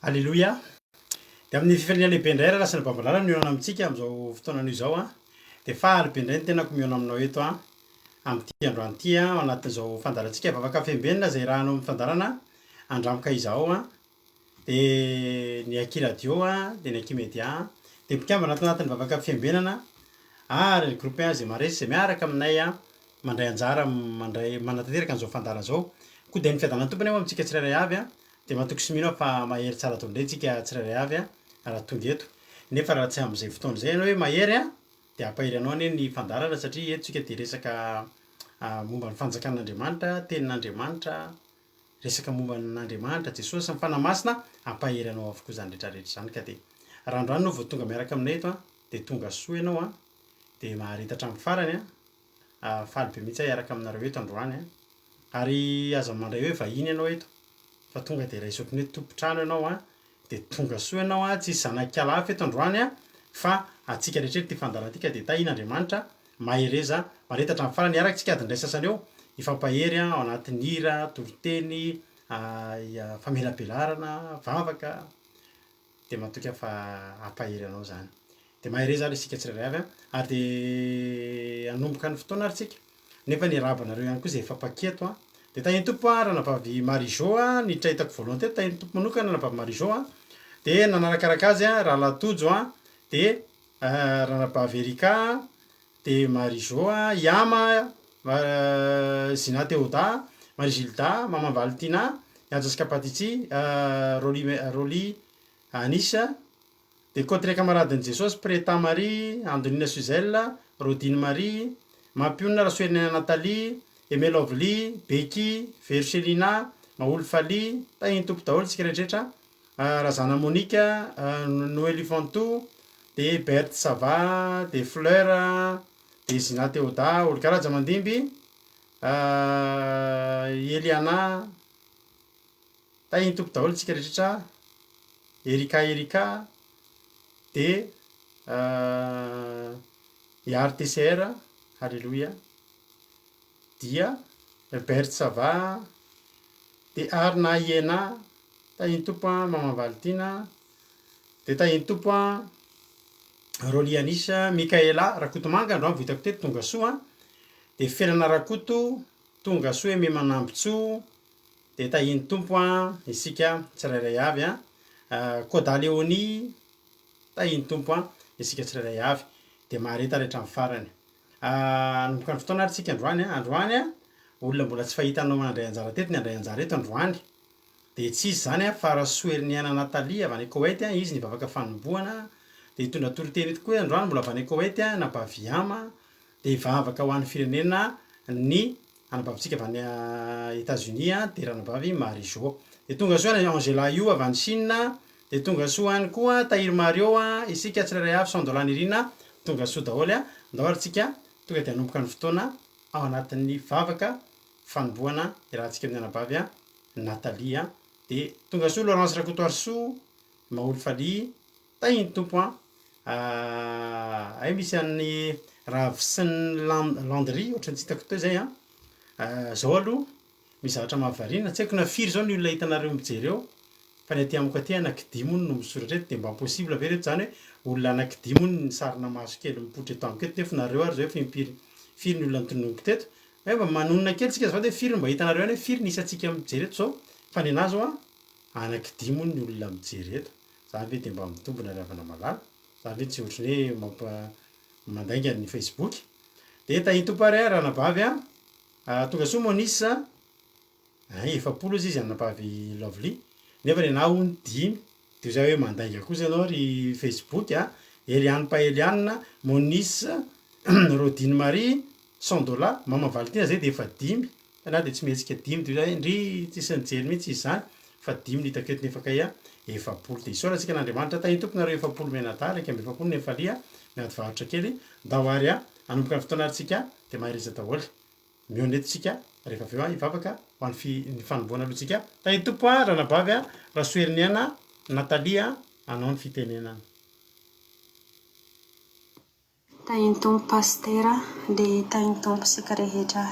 Alléluia. Dia amin'ny fifaliana lehibe indray raha lasa ny babalala mihaona amintsika amin'izao fotoana izao a. Dia faly be indray ny tenako mihaona aminao eto a amin'ity androany ity a anatin'izao fandarantsika vavaka fiembenana izay rahanao amin'ny fandarana andramika izao a. Dia ny Aki radio a, dia ny Aki média dia mpikambana anatin'ny vavaka fiembenana ary ny groupe izay maresy izay miaraka aminay a mandray anjara mandray manatanteraka an'izao fandarana izao. Koa dia ny fiadanany tompony ao amintsika tsirairay avy a dia mahatoky sy mino fa mahery tsara toindray tsika tsirairay avy a raha tonga eto. Nefa raha tsy amin'izay fotoana izay ianao hoe mahery a dia ampahery anao anie ny fandarana satria eto tsika dia resaka momba ny fanjakan'Andriamanitra, tenin'Andriamanitra, resaka momba n'Andriamanitra Jesosy sy ny fanahy masina ampahery anao avokoa izany rehetrarehetra izany. Ka dia raha androany ianao vao tonga miaraka aminay eto a dia tonga soa ianao a dia maharita hatramin'ny farany a. Faly be mihitsy aho hiaraka aminareo eto androany a ary aza mandray hoe vahiny ianao eto fa tonga dia raisy ohatran'ny hoe tompontrano ianao a dia tonga soa ianao a, tsisy zanakialafo eto androany a fa atsika rehetrarehetra ty fandarana ty ka dia tahin'Andriamanitra mahereza marita hatramin'ny farany. Iaraka tsika adiny iray sasany eo ifampahery ao anatin'ny hira, toriteny, famelabelarana, vavaka dia mahatoky aho fa ampahery anao izany. Dia mahereza ary isika tsirairay avy a ary dia hanomboka ny fotoana ary tsika nefa ny rabanareo ihany koa izay efa-paketo a. Dia tahin'ny tompo a ranavavy Marijô a niditra hitako voalohany teto tahin'ny tompo manokana ranavavy Marijô a dia nanarakaraka azy a Rahalatojo a dia ranavavy Erika dia Marijô a Iama Zina Teoda Marie Gilda Mama Valentina Anjasika Patitsy Roly Anisa dia Côte Camaradin'i Jesosy Preta Marie Andonina Suzelle Rodine Marie Mampionina Rasoelina Nathalie Aimé Lovely Beky Verselina Maolo Faly tahin'ny tompo daholo tsika rehetrarehetra. Razana Monika Noely Fanto dia Berthe Sava dia Fleur dia Zina Teoda Olokaraja Mandimby Eliana tahin'ny tompo daholo tsika rehetrarehetra. Erika dia Iary TCR Alléluia dia Berthe Sava dia Arna Iena tahin'ny tompo a Mama Valentina dia tahin'ny tompo a Roly Anisa Mikaela Rakotomanga androany vao hitako teto tonga soa dia Felana Rakoto tonga soa Aimé Manambotso dia tahin'ny tompo a isika tsirairay avy a. Koda Leonie tahin'ny tompo a isika tsirairay avy dia mahareta rehetra amin'ny farany. Nanomboka ny fotoana ary tsika androany a olona mbola tsy fahitanao mandray anjara teto ny andray anjara eto androany dia tsy izy zany a fa Rasoeliny Ana Nathalie avy any Koet a izy nivavaka fanombohana dia hitondra toriteny tokoa androany mbola avy any Koet a nabavy Iama dia hivavaka ho an'ny firenena ny anabavintsika avy any États-Unis a dia ranavavy Marijô dia tonga soa ny Angela io avy any Chine dia tonga soa any koa Tahiry Mario a isika tsirairay avy Sandola Nirina tonga soa daholo a. Andao ary tsika tonga dia hanomboka ny fotoana ao anatin'ny vavaka fanombohana irahantsika amin'ny anabavy a Nathalie a dia tonga soa Laurence Rakoto Arso Maolo Faly tahin'ny tompo a. Ay misy an'ny Ravsin Landry ohatran'ny tsy hitako teo zay a. Zao aloha mizahatra mahavariana tsy haiko na firy zao ny olona hitanareo mijery eo fa ny aty amiko aty anankidimony no misoratra eto dia mba possible ve reto zany hoe olona anankidimony ny sarina maso kely mipoitra eto amiko eto nefa nareo ary zao efa impiry firy ny olona nitononiko teto hoe mba manonona kely tsika azafady hoe firy mba hitanareo any hoe firy nisy atsika mijery eto zao fa ny anazy zao a anankidimony ny olona mijery eto zany ve dia mba mitombona ravana malala zany ve tsy ohatran'ny hoe mandainga ny Facebook. Dia tahin'ny tompo ary ranavavy a tonga soa Monisa efapolo izy anabavy Lovely nefa ny anahy hony 5 dia zay hoe mandainga kosa ianao ry Facebook a. Eliane Paeliane Monisa Rodine Marie Sandola Mama Valentina zay dia efa 5 fa na dia tsy mihetsika 5 dia zay ndry tsisy nijery mihitsy izy zany fa 5 ny hitako eto nefa kay a efapolo. Dia isaora tsika n'Andriamanitra tahin'ny tompo nareo efapolo menatara eka amby efapolo ny efalia miady varotra kely dao ary a hanomboka ny fotoana ary tsika dia mahereza daholo mihaona eto tsika rehefa avy eo a hivavaka ho an'ny ny fanombohana aloha tsika. Tahin'ny tompo a ranavavy a Rasoeliny Ana Nathalie a anao ny fitenenana. Tahin'ny tompo pastera dia tahin'ny tompo sika rehetra.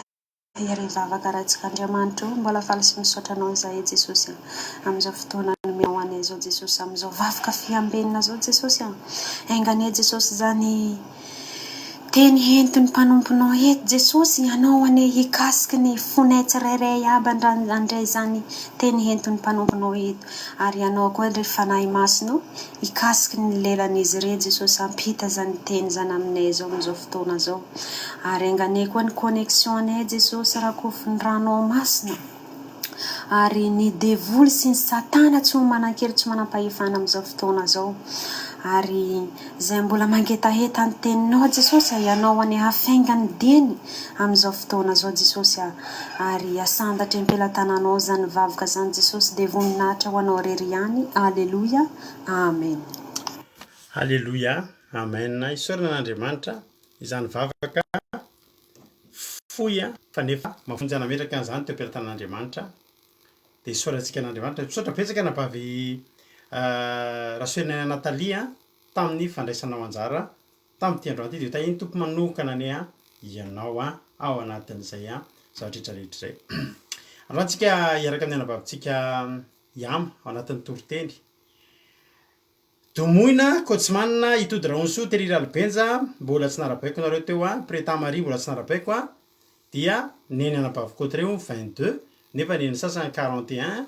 Ery vavakaratsika Andriamanitra mbola faly sy misotranao izahay Jesosy amin'izao fotoana miao anay zao Jesosy amin'izao vavaka fiambenina zao Jesosy ainganay Jesosy zany teny entiny mpanomponao eto Jesosy anao ane hikasiky ny fonay tsirairay aby andray zany teny entiny mpanomponao eto ary anao koa ndray fanahy masino hikasiky ny lelan'izy re Jesosy ampita zany teny zany aminay zao amin'izao fotoana zao ary ainganay koa ny connexion anay Jesosy rakofony rano masina ary ny devoly sy ny satana tsy ho manan-kery tsy manam-pahefana amin'izao fotoana zao ary zay mbola mangetaheta ny teninao Jesosy ianao any hafaingany dieny amin'izao fotoana zao Jesosy ary asandatra empelatananao zany vavaka zany Jesosy de voninahitra ho anao rery ihany alleluia amen Alléluia, amen. Isaorana n'Andriamanitra izany vavaka foya fa nefa mafonjana metraka an'izany teo am-pelatanan'Andriamanitra dia isaorantsika an'Andriamanitra misaotra betsaka nabavy rasoena Natalia tamin'ny fandraisanao anjara tamin'ity androany ity dia tahiny tompo manokana ane ianao ao anatin'izay zavatra rehetra rehetra izay androantsika hiaraka amin'ny anabavintsika iama ao anatin'ny toriteny domoina kotsimanina itody raonso terira albenja mbola tsy narabaiko nareo teo prétamari mbola tsy narabaiko dia neny anabavikoatra reo 22 nefa neny sasany 41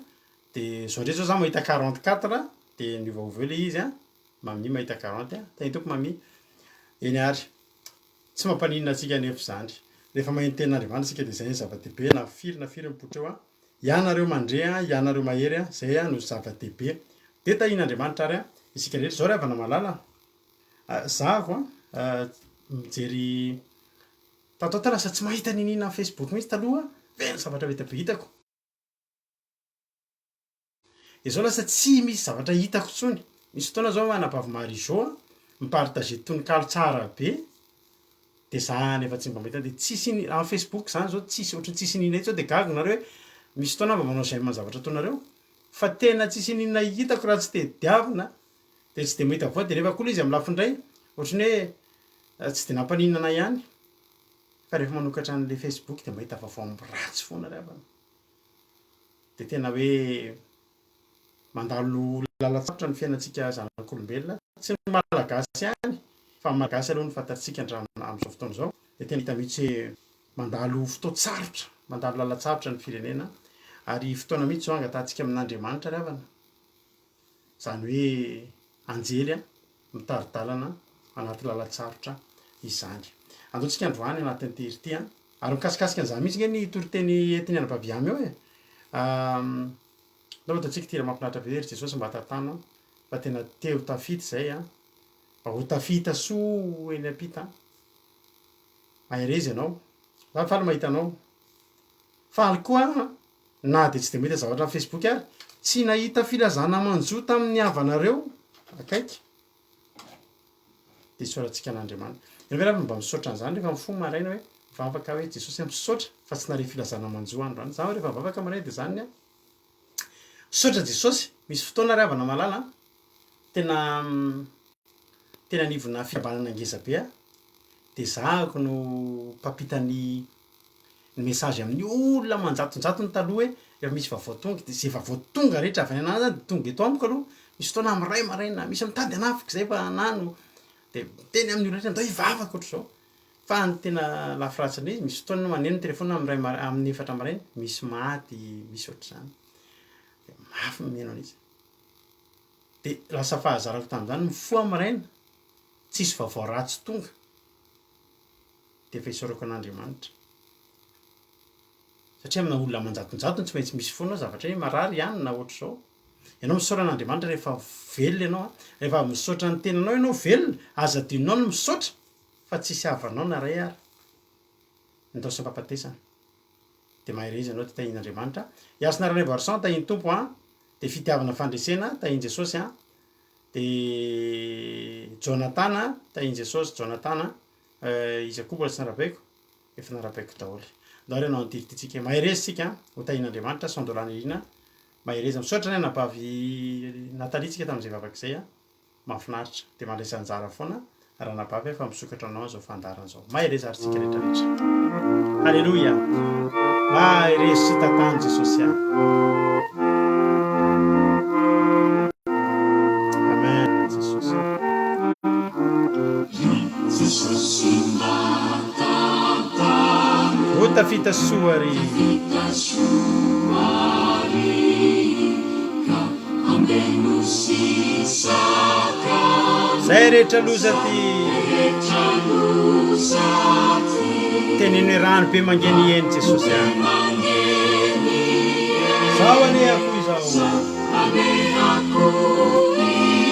dia zao ndray zao za mahita 44 dia niovaova le izy mami mahita 40 tany toko mami eny ary tsy mampaninona atsika nefa zany rehefa maheno tenin'Andriamanitra sika dia zay zava-dehibe na firy mipotra eo ianareo mandre ianareo mahery zay no zava-dehibe dia tahin'Andriamanitra ary isika rehetra zao rehavana malala zako mijery tatao ta lasa tsy mahita ninina Facebook mihitsy taloha vena zavatra vita be hitako izao lasa tsy misy zavatra hitako tsony misy fotoana zao anabavy Marizao mipartager tononkalo tsara be dia za nefa tsy mba mahita dia tsisy amin'ny Facebook zany zao tsisy ohatry tsisy ninina itsy zao dia gago nareo hoe misy fotoana mba manao zay manzavatra ataonareo fa tena tsisy ninina hitako raha tsy tediavina dia tsy dia mahita voa dia rehefa koa izy amin'ny lafindray ohatrany hoe tsy dia nampaninana ihany fa rehefa manokatra an'le Facebook dia mahita vaovao ratsy foana rehefa dia tena hoe mandalo lalatsarotra ny fiainantsika zanak'olombelona tsy ny malagasy ihany fa malagasy aloha ny fantatsika amin'izao fotoana izao dia tena hita mihitsy hoe mandalo fotoatsarotra mandalo lalatsarotra ny firenena ary fotoana mihitsy zao angatantsika amin'Andriamanitra rehavana zany hoe anjely mitaridalana anaty lalatsarotra izany androantsika androany anatin'ny tery ary mikasikasika an'izany mihitsy nge ny toriteny entiny anabaviamy eo ndao ataontsika tira mampinaritra be ry Jesosy mba tatano fa tena teo tafita zay ho tafita soa eny ampita aherezy ianao za faly mahita anao faly koa na dia tsy dia mahita zavatra amin'ny Facebook ary tsy nahita filazana manjo tamin'ny havanareo akaiky dia isaorantsika an'Andriamanitra ianao ve mba misaotra an'izany rehefa mifoha maraina hoe vavaka hoe Jesosy misaotra fa tsy nare filazana manjo androany za rehefa vavaka maraina dia zany misaotra Jesosy misy fotoana rehavana malala tena nivona fihabanana ngezabe dia zahako no mpampitany message amin'ny olona manjatonjatony taloha hoe rehefa misy vaovao tonga dia zay vaovao tonga rehetra avy any anana zany dia tonga eto amiko aloha misy fotoana amiray maraina misy mitady anafika zay fa nano dia teny amin'ny olona rehetra andao hivavaka ohatr'izao fa ny tena lafiratsiny izy misy fotoana maneno ny telefona amin'ny efatra maraina misy maty misy ohatr'izany dia mafy miheno an'izy dia lasa fahazarako tamin'izany mifoha maraina tsisy vaovao ratsy tonga dia efa isaorako an'Andriamanitra satria amina olona manjatonjatony tsy maintsy misy foana zavatra hoe marary ihany na ohatr'izao ianao misaotra an'Andriamanitra rehefa velona ianao rehefa misaotra ny tenanao ianao velona aza adinonao no misaotra fa tsisy havanao na ray ary ndao sy mpampatesana dia mahery izy ianao dia tahin'Andriamanitra iasina rany varsan tahiny tompo dia fitiavana fandresena tahiny Jesosy dia Jonatana tahiny Jesosy Jonatana izy akoa mbola tsy narabaiko efa narabaiko daholo ndao ary ianao antirititsika mahery sika ho tahin'Andriamanitra sandolana irina mahery izy misaotra ny anabavy natalitsika tamin'izay vavak'izay mahafinaritra dia mandraisa anjara foana raha nabavy fa misokatra anao zao fandarana zao mahery zary tsika rehetrarehetra alleluia iresy tatany jesosy a amen jesosy ota fitasoary zay rehetra loza ty teneny rano be mangeny eny jesosy a zao ane akoho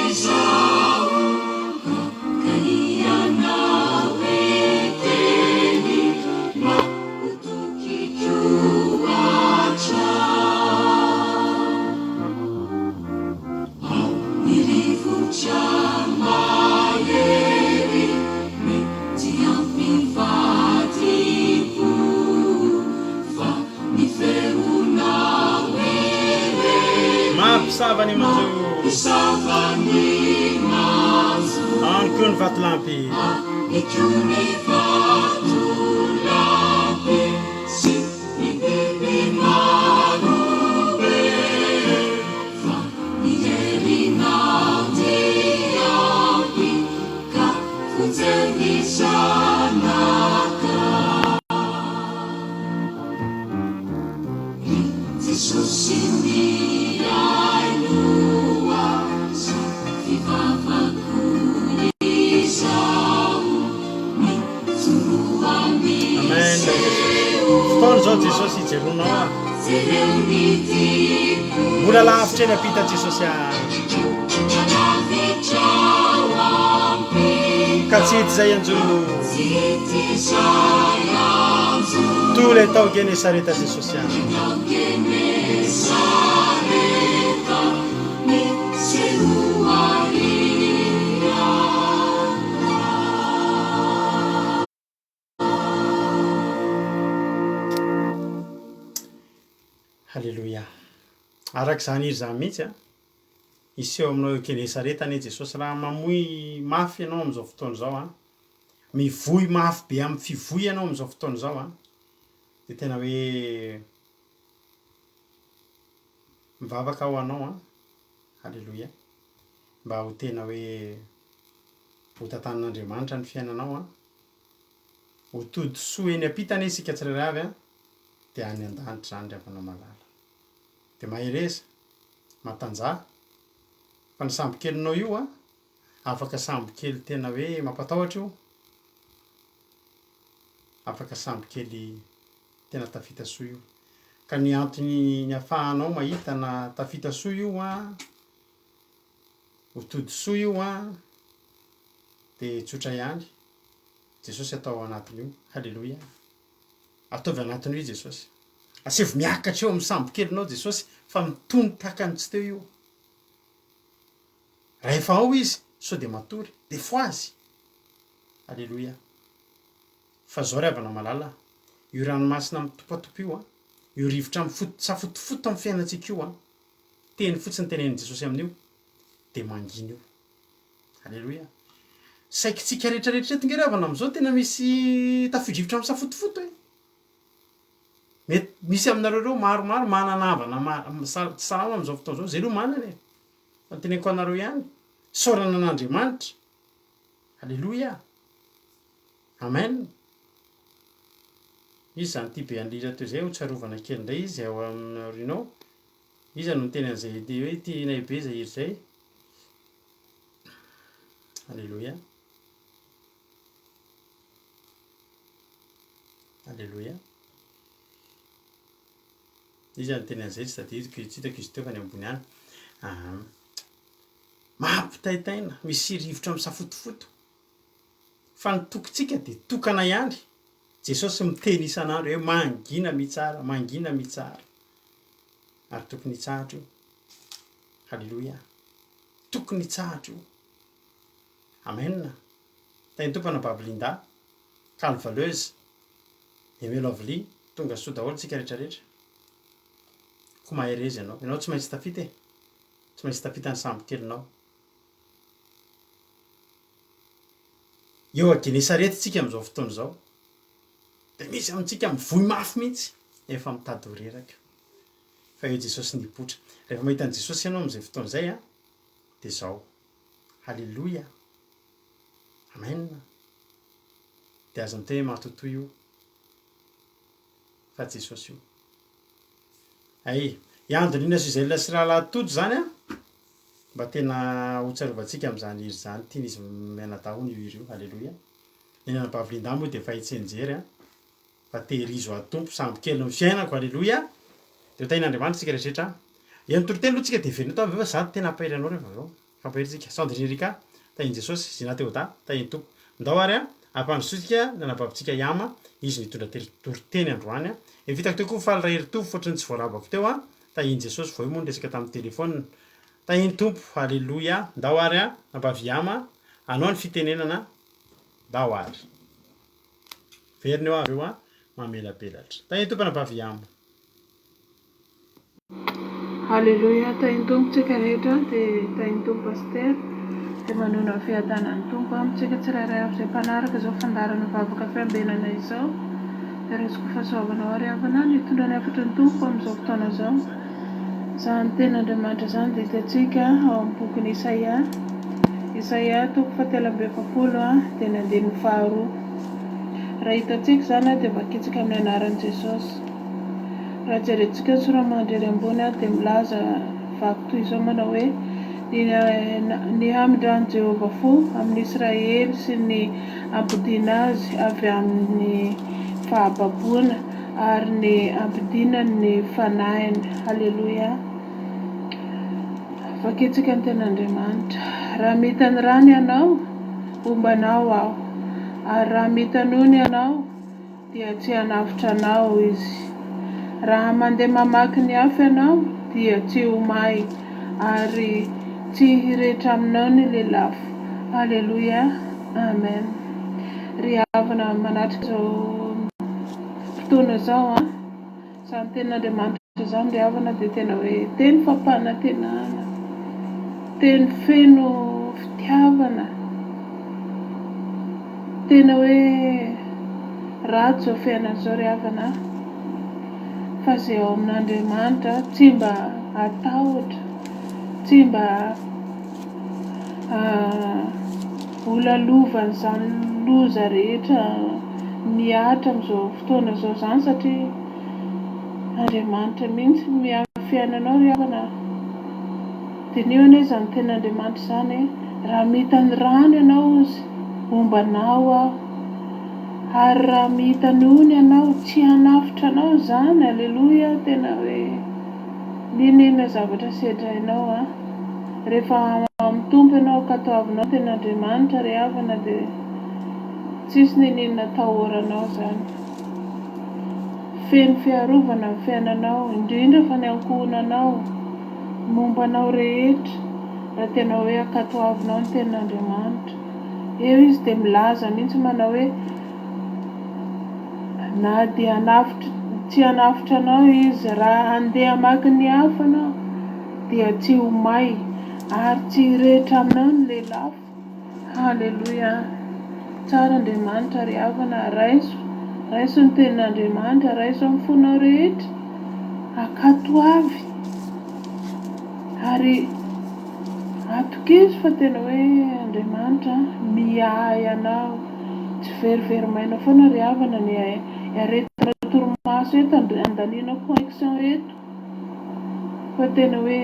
izao mampisavany manjo anko ny vatolampy fotoana zao jesosy ijeronao a mbola lavitra eny apita jesosy a ka tsy hity zay anjo tole tao genesareta jesosy a halleloia araka zany iry zany mihitsy a iseho aminao genesareta ane jesosy raha mamoy mafy ianao am'izao fotoana zao a mivoy mafy be amy fivoy ianao am'izao fotoana zao a de tena hoe mivavaka ao anao a halleloia mba ho tena hoe ho tantan'Andriamanitra ny fiainanao a ho tody soa eny apita ane isika tsirairay avy a de any an-danitra zany ry avanao malala de mahereza matanjah fa ny sambo-kelinao io a afaka sambo-kely tena hoe mampatahotra io afaka sambo-kely tena tafita soa io ka ny antony ny afahanao mahita na tafita soa io a ho tody soa io a de tsotra ihany jesosy atao anatin'io halleloia ataovy anatiny io jesosy asevo miakatra eo amin'ny sambo-kelinao jesosy fa mitony takany tsy teo io rehefa ao izy so de matory de foazy halleloia fa zao ry havana malala io ranomasina mitopatopo io a io rivotra safotofoto amin'ny fiainatsika io a teny fotsiny tenen'i jesosy amin'io de mangina io halleloia saikitsika rehetrarehetra eto nge ry havana am'izao tena misy tafidrivotra amin'ny safotofoto e mety misy aminareo reo maromaro mananavana salama am'izao fotoana zao zay reo manana e fa teneniko anareo ihany saorana an'Andriamanitra halleloia amen izy zany ty be an'lira teo zay ho tsarovana kely indray izy ao amin'arinao izy no teny an'izay de hoe ty nay be zay iry zay halleloia halleloia izy any teny an'izay tsy tadidiko tsy hitako izy teo fa ny ambony any mampitaitaina misy rivotra misafotofoto fa ny tokontsika de tokana ihany jesosy miteny isan'andro hoe mangina mitsara ary tokony hitsahatra io halleloia tokony hitsahatra io amen tany tompana babilinda calvaleuse emelo avli tonga soa daholo tsika rehetrarehetra ko maherezy ianao tsy maintsy tafita tsy maintsy tafita ny sambo-kelinao eo a genesareta tsika am'izao fotoana zao de misy amintsika mivoy mafy mihitsy efa mitady ho reraka fa eo Jesosy nipotra rehefa mahita an' Jesosy ianao am'izay fotoana izay a de zao halleloia amen de azo am'teny hoe matotoy io fa Jesosy io ay iandony ina sy izay lasy raha lahatody zany a mba tena hotsarovantsika am'zany iry zany tiany izy mianatahony io iry io halleloia eny anam-pahavolin-damo io de fa hitsenjery a fa tehirizo atompo samby kely ny fiainako halleloia de ho tain'Andriamanitra tsika rehetrarehetra eny torotelo aloha tsika de verina tao avy eo fa za tena ampahiry anao rehefa avao fampahirintsika sandrinirika tainy Jesosy zinateo-da tainy tompo ndao ary a ampandrosotsika nanababitsika iama izy nitondra toriteny androany a e vitako teo koa faly raha heritovy fotriny tsy voarabako teo a tahiny Jesosy vao io moa resaka tamin'ny telefona tahiny tompo halleloia ndao ary a nabavy iama anao ny fitenenana ndao ary verina eo avy eo a mamelapelatra tahiny tompo nabavy iama Halleluia, tainy tompontsika rehetra dia tainy tompo paster dia manona ny fiadanan'ny tompo amintsika tsirairay avy izay mpanaraka izao fandarana vavaka fiambenana izao dia resoko fahasoavanao ary havana nitondra ny afatra ny tompo amin'izao fotoana izao izany ten'Andriamanitra izany dia hitantsika ao amin'ny bokin'ny Isaia toko fahateloamby efapolo dia ny andininy faharoa raha hitantsika izany dia vakitsika amin'ny anaran'i Jesosy raha jerentsika soramandry ambony dia milaza vaky toy izao manao hoe ny hamindran'i Jehovah fo amin'ny Israely sy ny ampidiana azy avy amin'ny fahababoana ary ny ampidinany ny fanahiny halleloia vakitsika ny ten'Andriamanitra raha mitany rano ianao ombanao aho ary raha mitanony ianao dia tsy hanavitra anao izy raha mandeha mamaky ny afo ianao dia tsy ho may ary tsy hirehetra aminao ny lelafo halleluia amen ry havana manatrika izao fotoana izao izany ten'Andriamanitra izany ry havana dia tena hoe teny fampanantenana teny feno fitiavana tena hoe ratsy izao fiainana izao ry havana fa izay ao amin'Andriamanitra tsy mba atahotra tsy mba holalovany izany loza rehetra miatra amin'izao fotoana izao izany satria Andriamanitra mihitsy miaro fiainanao ry havana dia nio anie izany ten'Andriamanitra izany raha mitany rano ianao izy ombanao aho ary raha mitanony ianao tsy hanafitra anao izany halleloia tena hoe ninona zavatra sedrainao rehefa amin'ny tompo ianao ka toavinao ten'Andriamanitra ry havana dia tsisy ninona tahoranao izany feno fiarovana amin'ny fiainanao indrindra fa ny ankohonanao mombanao rehetra raha tena hoe akatoavinao ny ten'Andriamanitra eo izy dia milaza mihitsy manao hoe na dia tsy hanafitra anao izy raha handeha hamaky ny afo anao dia tsy ho may ary tsy hirehetra aminao ny lelafo halleluia tsara Andriamanitra ry havana raiso ny ten'Andriamanitra raiso amin'ny fonao rehetra akato avy ary atokizo fa tena hoe Andriamanitra miahy anao tsy veriverymaina foana ry havana ny aretina torimaso eto andaniana connexion eto fa tena hoe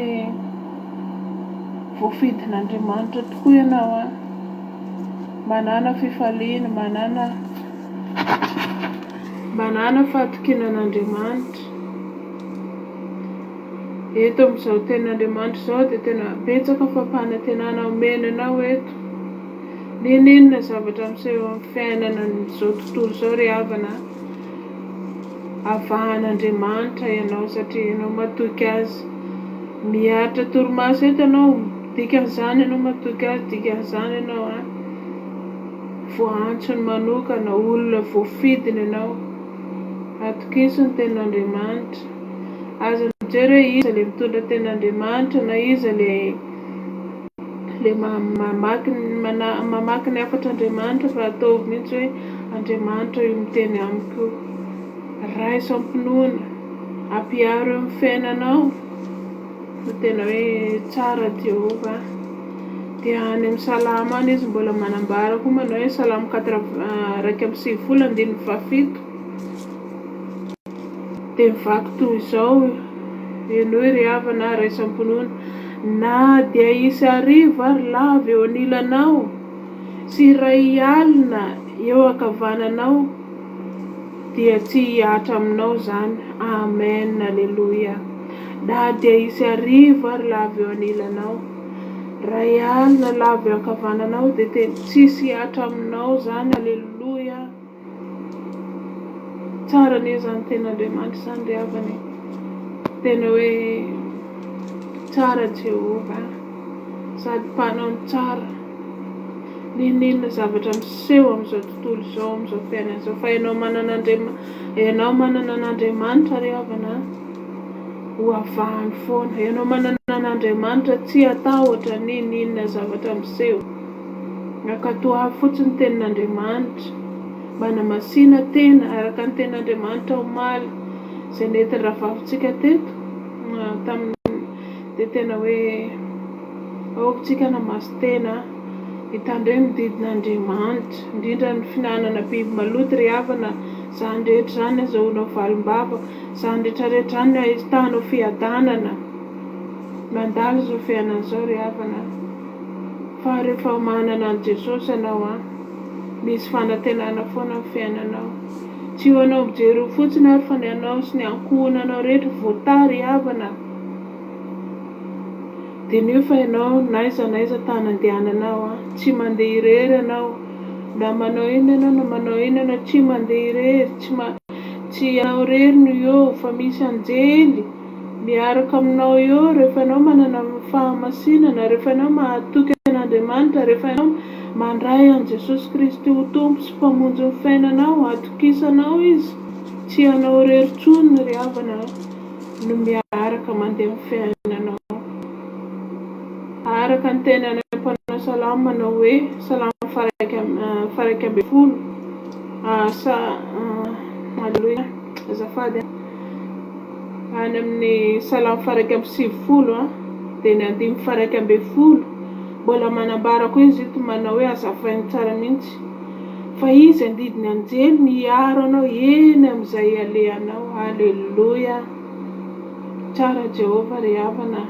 voafidin'Andriamanitra tokoa ianao manana fifaliana manana fahatokinan'Andriamanitra eto amin'izao ten'Andriamanitra izao dia tena betsaka fampanantenana omenanao eto ninona zavatra miseho amin'ny fiainana n'izao tontolo izao ry havana avahan'Andriamanitra ianao satria ianao matoky azy miaritra torimaso eto ianao dikan'izany ianao matoky azy dikan'izany ianao voantsony manokana olona voafidina ianao atokiso ny ten'Andriamanitra aza mijery hoe iza ilay mitondra ten'Andriamanitra na iza ilay mamaky ny afatr'Andriamanitra fa ataovy mihitsy hoe Andriamanitra io miteny amiko raiso ampinoana ampiaro amin'ny fiainanao tena hoe tsara Jehovah. Dia any amin'ny salama any izy mbola manambara koa manao hoe salamo 1:7 dia mivaky toy izao ianao ry havana raisam-ponoana, na dia isy arivo ary lava eo anilanao sy iray alina eo ankavananao dia tsy hiatra aminao zany. Amen, alleluia. Na dia isy arivo ary lava eo anilanao, iray alina lava eo ankavananao dia tsisy hiatra aminao zany. Alleluia. Tsara ne zany ten'Andriamanitra zany ry havana, tena hoe tsara Jehovah, sady mpanao ny tsara ninona zavatra miseho amin'izao tontolo izao, amin'izao fiainana izao. Fa ianao manana an'Andriamanitra ry havana, ho avahany foana. Ianao manana an'Andriamanitra tsy atahotra ninona zavatra miseho. Ankatoa fotsiny tenin'Andriamanitra, manamasina tena araka ny tenin'Andriamanitra omaly izay nety ravavintsika teto tamin'ny dia tena hoe aokontsika namasy tena hitandreny ny didin'Andriamanitra, indrindra ny finanana biby maloto ry havana. Izany rehetra izany azahoanao valim-bava, izany rehetrarehetra izany ahitahanao fiadanana. Mandalo izao fiainana izao ry havana, fa rehefa manana an' Jesosy ianao misy fanantenana foana amin'ny fiainanao. Tsy ho anao mijery ho fotsiny ary fa ny anao sy ny ankohonanao rehetra voatary ry havana. Dia nefa ianao naiza tany andehananao tsy mandeha irery ianao, na manao ino ianao na manao ino ianao tsy mandeha irery, tsy ianao irery no eo, fa misy anjely miaraka aminao eo rehefa ianao manana fahamasinana, rehefa ianao mahatoky an'Andriamanitra, rehefa ianao mandray an' Jesosy Kristy ho tompo sy mpamonjy ny fiainanao, atokisanao izy. Tsy ianao irery intsony ry havana no miaraka mandeha amin'ny fiainanao. Araka ny teny any am-panao salamo manao hoe salamo 1:10 alleluia, azafady any amin'ny salamo 1:9 dia ny 1:10 mbola manambara koa izy ito manao hoe azavainy tsara mihitsy fa izy andidiny anjely niaro anao eny amin'izay alehanao. Alleluia. Tsara Jehovah ry havana,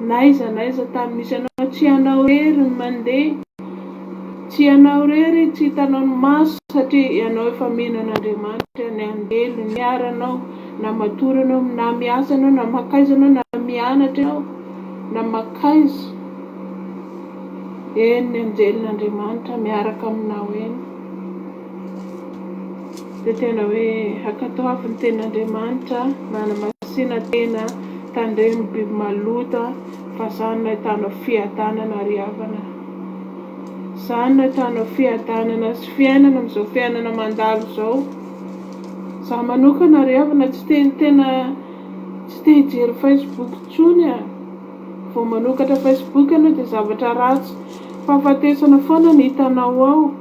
naiza tany misy anao tsy ianao irery ny mandeha, tsy ianao irery tsy hitanao ny maso, satria ianao efa mino an'Andriamanitra ny anjely miaro anao, na matory anao, na miasa anao, na makaiza anao, na mianatra anao, na makaiza eny ny anjelin'Andriamanitra miaraka aminao eny. Dia tena hoe ankatoavy ny tenin'Andriamanitra, manamasina tena tandreny biby malota, fa izany no ahitanao fiadanana ry havana. Izany no ahitanao fiadanana sy fiainana amin'izao fiainana mandalo izao. Izaho manokana ry havana tsy te hijery Facebook intsony vao manokatra Facebook ianao dia zavatra ratsy, fahafatesana foana ny hitanao ao.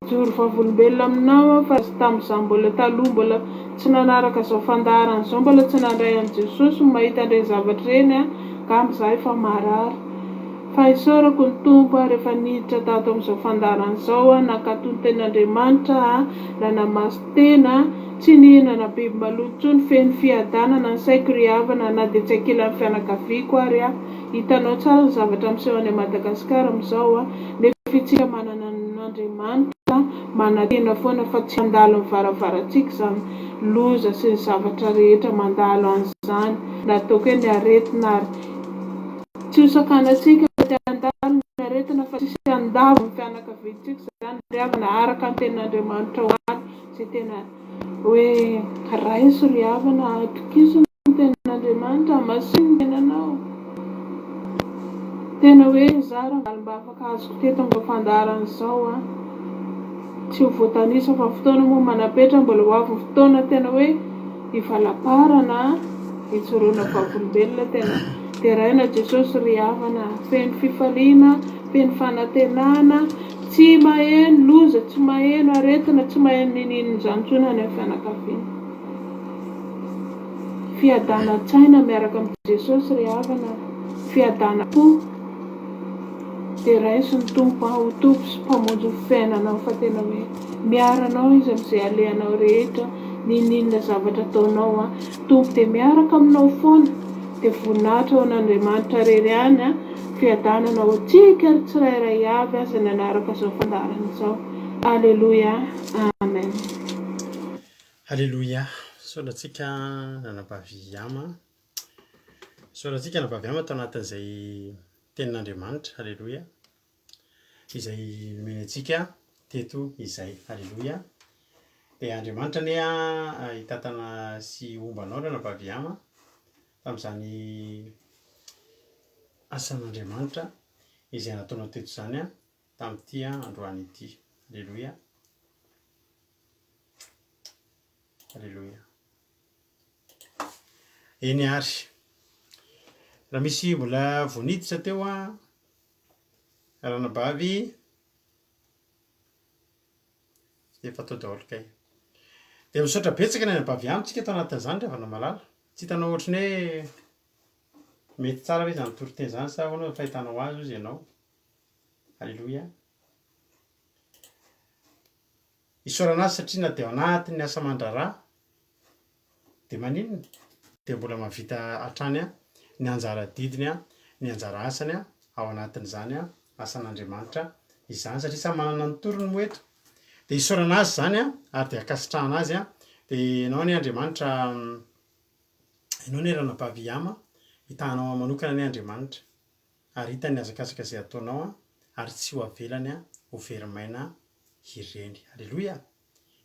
Joro vavolombelona aminao fa tamin'izaho mbola taloha mbola tsy nanaraka izao fandaharana izao, mbola tsy nandray an' Jesosy no mahita an'ireny zavatra ireny angamba izaho efa marary. Fa isaorako ny tompo rehefa niditra tato amin'izao fandaharana izao nankato ny tenin'Andriamanitra na namasy tena, tsy nihinana biby maloto intsony, feno fiadanana ny saiko ry havana, na dia tsy ankilan'ny fianakaviako ary hitanao tsara ny zavatra miseho any Madagasikara amin'izao nefa itsika manana n'Andriamanitra manantena foana, fa tsy handalo ny varavarantsika izany loza sy ny zavatra rehetra mandalo an'izany, na ataoko hoe ny aretina ary tsy ho sakanatsika ty handalo ny aretina, fa tsisy handavo ny fianakaviantsika izany ry havana, araka ny tenin'Andriamanitra hoany izay tena hoe raiso ry havana, atokiso ny tenin'Andriamanitra, masiny ny tenanao. Tena hoe izaho raha mba afaka azoko teto amin'izao fandaharana izao tsy ho voatanisa, fa fotoana moa manapetra, mbola ho avy ny fotoana tena hoe hivalaparana, hijoroana vavolombelona tena. Dia raina Jesosy ry havana, feno fifaliana, feno fanantenana, tsy maheno loza, tsy maheno aretina, tsy maheno ninino izany intsony any amin'ny fianakaviana. fiadan-tsaina miaraka amin'ny Jesosy ry havana, fiadan-po dia raiso ny tompo ho tompo sy mpamonjy ny fiainanao fa tena hoe miaranao izy amin'izay alehanao rehetra, ninona zavatra ataonao tompo dia miaraka aminao foana, dia voninahitra ao an'Andriamanitra rery any fiadanana ho antsika ry tsirairay avy izay nanaraka izao fandaharana izao. Alleluia, amen. Alleluia. Soratsika nanam-pahaviama. Soratsika nanam-pahaviama tao anatin'izay tenin'Andriamanitra. Alleluia. Izay menantsika teto izay. Alleluia. Dia Andriamanitra ne hitatana sy ombanao nanam-pahaviama tamin'izany asan'Andriamanitra izay nataonao teto izany tamin'ity androany ity. Alleluia. Alleluia. Eny ary. Raha misy mbola voaniditra teo ranabavy efa tao daholo kay. Dia misaotra betsaka ny ranabavy amintsika tao anatin'izany rehefa namalala. Tsy hitanao ohatrany hoe mety tsara hoe izany toriteny izany sa ahoana fahitanao azy ozy ianao. Alleluia. Isaorana azy satria na dia ao anatin'ny asa aman-draharaha dia maninona? Dia mbola mahavita hatrany ny anjara didiny ny anjara asany ao anatin'izany asan'Andriamanitra izany satria samy manana ny torony moa eto. Dia isaorana azy izany ary dia akasitrahana azy dia ianao ny Andriamanitra, ianao ny ranabavy ama hitanao manokana ny Andriamanitra ary hitany ny azakazaka izay ataonao ary tsy ho avelany ho verimaina ireny. Alleluia.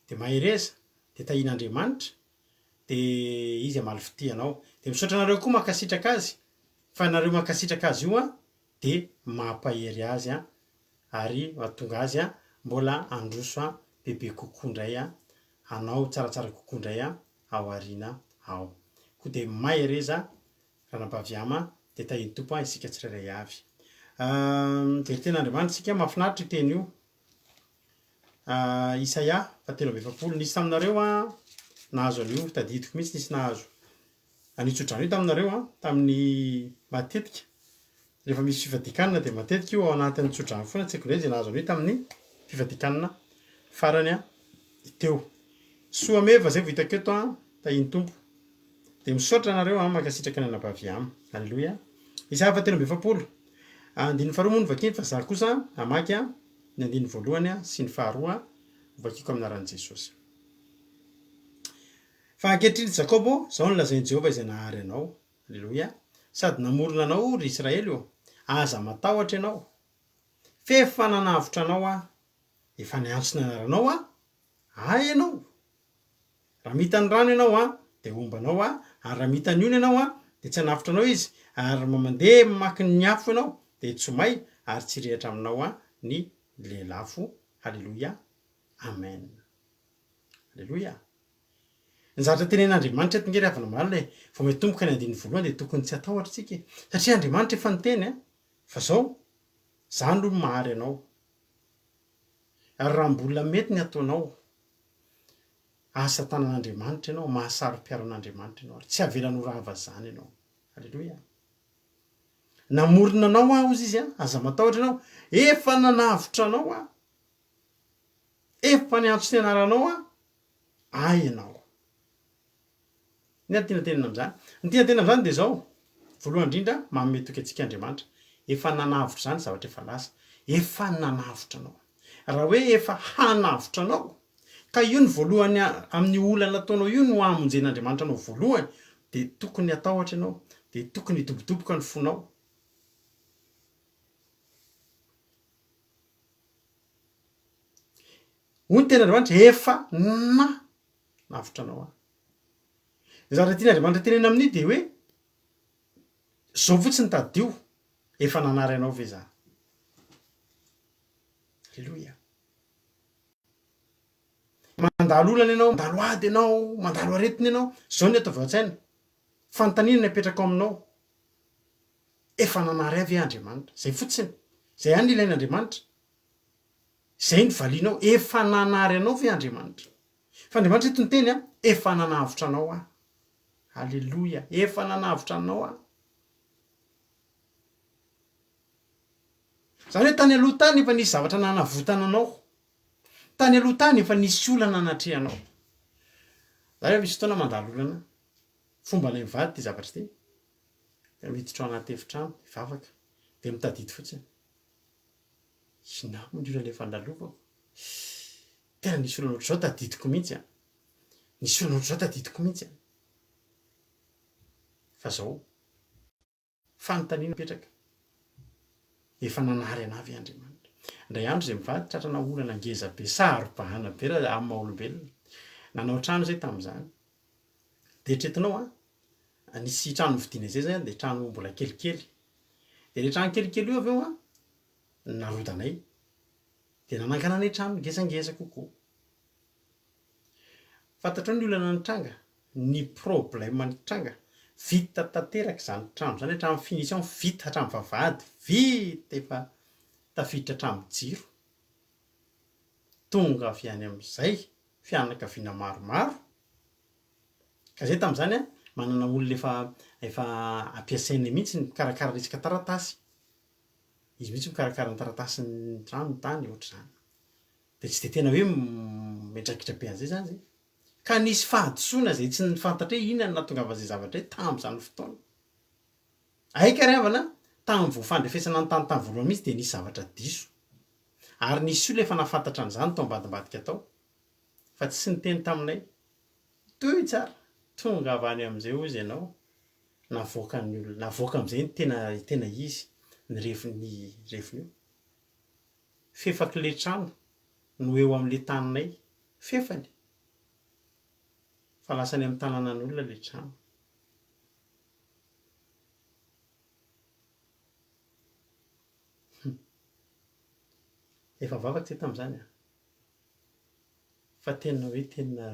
Dia mahereza dia tahian'Andriamanitra dia izy amaly fitianao. Dia misaotra anareo koa mankasitraka azy fa nareo mankasitraka azy io dia mampahery azy ary mahatonga azy mbola androso bebe kokoa indray anao tsaratsara kokoa indray ao aoriana ao. Koa dia mahereza ranabavy ama dia tahin'ny tompo isika tsirairay avy. Dia ten'Andriamanitra isika mahafinaritra io teny io. Isaia 7:20 nisy taminareo nahazo an'io tadidiko mihitsy nisy nahazo anitsodrano io taminareo tamin'ny matetika rehefa misy fivadikanana dia matetika io ao anatin'ny tsodrano foana tsy haiko indray izay nahazo an'io tamin'ny fivadikanana farany teo. Soa meva zay vitako eto tahin'ny tompo. Dia misaotra anareo mankasitraka ny ranabavy ama. Alleluia. Isaia 7:20 andininy faharoa moa ny vakiny fa za kosa hamaky ny andininy voalohany sy ny faharoa vakiko amin'ny anaran'i Jesosy. Fa ankehitriny Jakobo izao no lazain'i Jehovah izay nahary anao. Alleluia. Sady namorona anao ry Israely aza matahotra ianao fefa nanavotra anao efa niantso ny anaranao ay ianao. Raha mitany rano ianao dia ombanao ary raha mitany ona ianao dia tsy hanavotra anao izy ary mandeha mamaky ny afo ianao dia tsy may ary tsy rehatra aminao ny lelafo. Alleluia. Amen. Alleluia. Ny zavatra tenen'Andriamanitra eto ngery avana malala vao metomboka ny andininy voalohany dia tokony tsy atahotra tsika satria Andriamanitra efa niteny fa zao izany aloha mahary anao ary raha mbola mety ny ataonao asa tanan'Andriamanitra ianao mahasaro-piaro an'Andriamanitra ianao ary tsy avelan'ny ho rava zany ianao. Alleluia. Namorona anao ozy izy aza matahotra ianao efa nanavotra anao efa niantso ny anaranao ay ianao. Ny tiana tenana amin'izany. Ny tiana tenana amin'izany dia zao voalohany indrindra manome toky antsika Andriamanitra efa nanavotra zany zavatra efa lasa efa nanavotra anao. Raha hoe efa hanavotra anao ka io ny voalohany amin'ny olana ataonao io no hamonjen'Andriamanitra anao voalohany dia tokony atahotra ianao dia tokony hidobodoboka ny fonao. Hoy ny ten'Andriamanitra efa navotra anao. Ny zavatra tian'Andriamanitra tenena amin'io dia hoe zao fotsiny tadio efa nanary anao ve za. Alleluia. Mandalo olana ianao, mandalo ady ianao, mandalo aretina ianao, zao ny atao vaotsaina fanontaniana apetraka ao aminao efa nanary avy Andriamanitra. Zay fotsiny zay ihany ilain'Andriamanitra. Zay ny valianao efa nanary anao ve Andriamanitra. Fa Andriamanitra eto ny teny efa nanavotra anao Halleloia, efa nanavitra anao a. Zany hoe tany aloha tany efa nisy zavatra nanavotana anao. Tany aloha tany efa nisy olana anatrehanao. Zany hoe misy fotoana mandalo olana, fomba ilay mivady ty zavatra ty. Miditra ao anaty efitrano, mivavaka, de mitadidy fotsiny. Inona moa ndreo le fandalovako? Tena nisy olana ohatr'izao tadidiko mihitsy a. Nisy olana ohatr'izao tadidiko mihitsy a. Fa zao, fanontaniana mipetraka. Efa nanary anavy Andriamanitra. Indray andro zay mivady tratrana olana ngeza be, sarobahana be raha amin'ny maha olombelona. Nanao trano zay tamin'izany. De eritreretinao a, nisy trano novidiana zay zany de trano mbola kelikely. De le trano kelikely io avy eo a, narodanay. De nanangana anay trano ngezangeza kokoa. Fantatrao ny olana nitranga, ny problème nitranga, vita tanteraka zany trano. Zany hoe trano finition vita hatramin'ny vavahady, vita efa tafiditra hatramin'ny jiro. Tonga avy any amin'izay fianakaviana maromaro. Ka zay tamin'izany a, manana olona efa ampiasainy mihitsy ny mikarakara resaka taratasy. Izy mihitsy mikarakara ny taratasin'ny trano ny tany ohatr'izany. De tsy de tena hoe miantraikitra be an'izay zany zay. Ka nisy fahadisoana zay tsy nifantatra hoe inona no nahatongava an'izay zavatra hoe tamin'izany fotoana. Aika ry havana, tamin'ny voafandrefesana ny tany tamin'ny voalohany mihitsy de nisy zavatra diso. Ary nisy olona efa nafantatra an'izany tao ambadimbadika tao. Fa tsy niteny taminay. Toy tsara, tonga avy any amin'izay hozy ianao. Navoaka ny olona, navoaka amin'izay ny tena izy, ny refiny io. Fefaky le trano no eo amin'le taninay, fefany. Fa lasany amin'ny tanànan'olona le trano. Efa vavaka tsy tamin'izany a. Fa tena hoe tena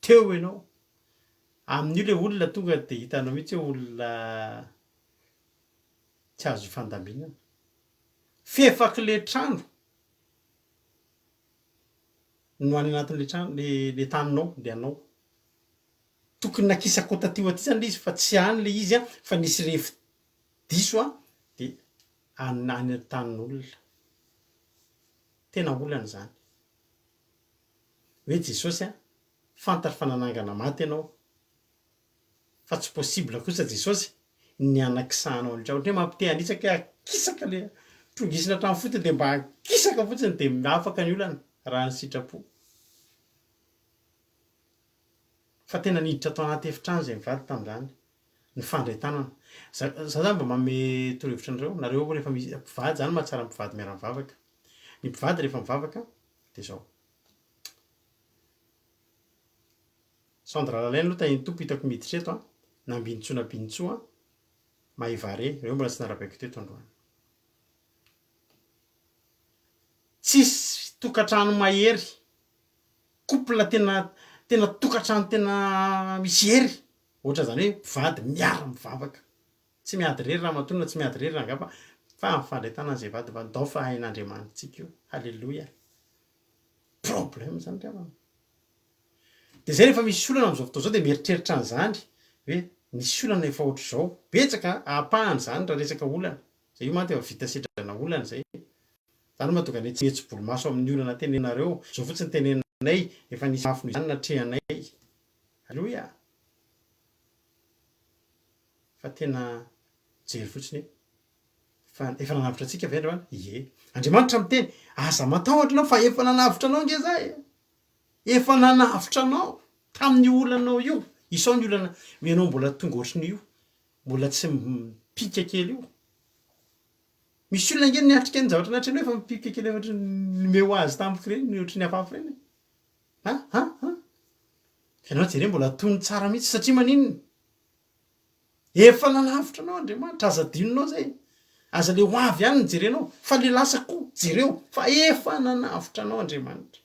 teo ianao. Amin'io le olona tonga de hitanao mihitsy hoe olona tsy azo fandaminana. Fefaky le trano no any anatin'le trano, le taninao, le anao. Tokony nakisako taty aty zany le izy fa tsy any le izy a, fa nisy refy diso a, de any tanin'olona. Tena olana zany. Hoe Jesosy a, fantatra fa nanangana maty ianao. Fa tsy possible kosa Jesosy ny anakisahanao an'indray. Ohatra hoe mampite hanitsaka hoe akisaka le tongisina hatramin'ny fotony de mba akisaka fotsiny de afaka ny olana raha ny sitrapo. Fa tena niditra tao anaty efitrano zay mivady tamin'izany. Ny fandray tanana. Za zany mba manome torohevitra anareo. Nareo rehefa misy mpivady zany mahatsara mpivady miara-mivavaka. Ny mpivady rehefa mivavaka de zao. Sandra lalainy aloha tany tompo hitako miditra eto a, nambinitsoa nabinitsoa, maivare, reo mbola tsy narabaiko teto androany. Tsisy tokantrano mahery, couple tena tokantrano tena misy hery. Ohatra zany hoe mpivady miara mivavaka. Tsy miady rery raha matonona, tsy miady rery raha angamba, fa mifandray tanana zay vady dao fa hain'Andriamanitsika io. Halleloia. Problème zany ry havana. De zay rehefa misy olana amin'izao fotoana izao de mieritreritra an'izany hoe misy olana efa ohatr'izao. Betsaka ahapahany zany raha resaka olana. Zay io manko efa vita sitrana olana zay. Zany mahatonga anay tsy mihetsy-bolo maso amin'ny olana tenenareo. Zao fotsiny tenenanay efa nisy mafy noho izany natrehanay. Halleloia. Fa tena jery fotsiny fa efa nanavitra antsika ve androany? Ie. Andriamanitra miteny, aza matahotra anao fa efa nanavitra anao nge zay. Efa nanavitra anao tamin'ny olanao io. Isao ny olana ianao mbola tonga ohatrin'io. Mbola tsy mipika kely io. Misy olona nge niatrika ny zavatra natreny efa mipika kely ohatry nomeo azy tamiko reny, ny ohatry ny hafahafa reny. Ianao jereo mbola tony tsara mihitsy satria maninona? Efa nanavitra anao Andriamanitra, aza adinonao zay. Aza le ho avy ihany ny jerenao, fa le lasa koa jereo fa efa nanavitra anao Andriamanitra.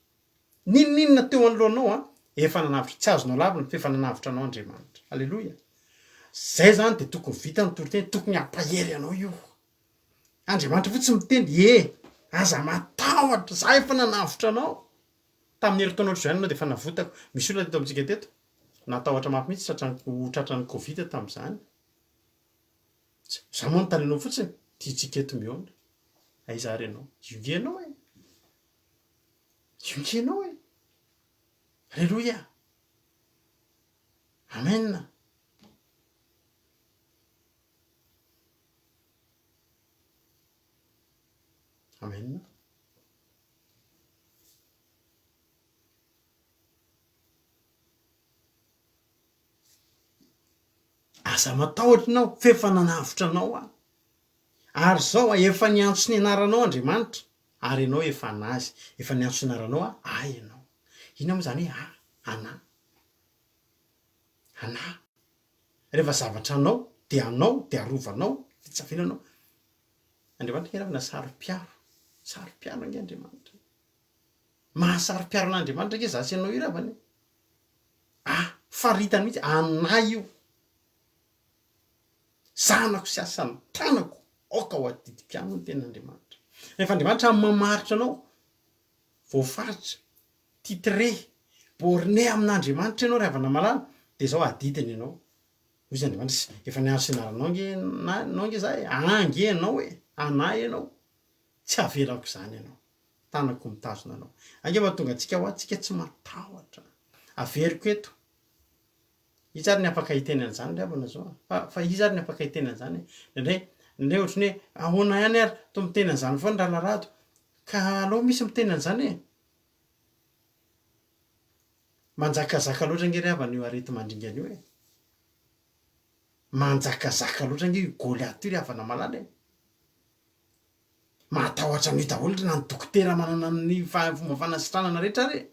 Ninona teo anoloanao a, efa nanavitra, tsy azonao lavina fa efa nanavitra anao Andriamanitra. Halleloia. Zay zany de tokony vita ny toriteny, tokony hampahery anao io. Andriamanitra fotsiny miteny, aza matahotra, za efa nanavitra anao. Tamin'ny heritaona ohatr'izany anao de efa navotako. Misy olona teto amintsika teto. natahotra mafy mihitsy tratran'ny Covid tamin'izany. Za moa no talenao fotsiny tiatsika eto mihoana. Aiza renao? Iongenao e. Iongenao e. Alléluia. Amen. Amen. Aza matahotra anao fa efa nanavotra anao a. Ary zao efa niantso ny anaranao Andriamanitra, ary ianao efa nazy, efa niantso ny anaranao a, ay ianao. Ina moa zany hoe ana. Ana. Rehefa zavatra anao, de arovanao, de tsy avinanao. Andriamanitra ngeravana saro-piaro. Saro-piaro ange Andriamanitra. Mahasaro-piaro an'Andriamanitra nge zasy ianao io ravany. Faritany mihitsy ana io. Zanako sy asany tanako, aoka ho adidi-piano ny ten'Andriamanitra. Rehefa Andriamanitra mamaritra anao, voafaritra, titré, borné amin'Andriamanitra ianao ravana malala, de zao adidiny ianao. Hoy izy Andriamanitra, efa niantso ianaranao nge nao nge zahay, ange ianao e, ana ianao. Tsy avelako zany ianao. Tanako mitazona anao. Ange mahatonga antsika ho antsika tsy matahotra. Averiko eto. Izy ary ny afaka hiteny an'izany ravana zao. Fa izy ary ny afaka hiteny an'izany. Ndray ohatry ny ahoana ihany ary to miteny an'izany foana ralarado. Ka alao misy miteny an'izany e. Manjakazaka loatra nge ravana io arety mandringana io e. Manjakazaka loatra nge io Goliath io ravana malala e. Matahotra ny daholo na ny dokotera manana ny fomba fanasitranana rehetra re.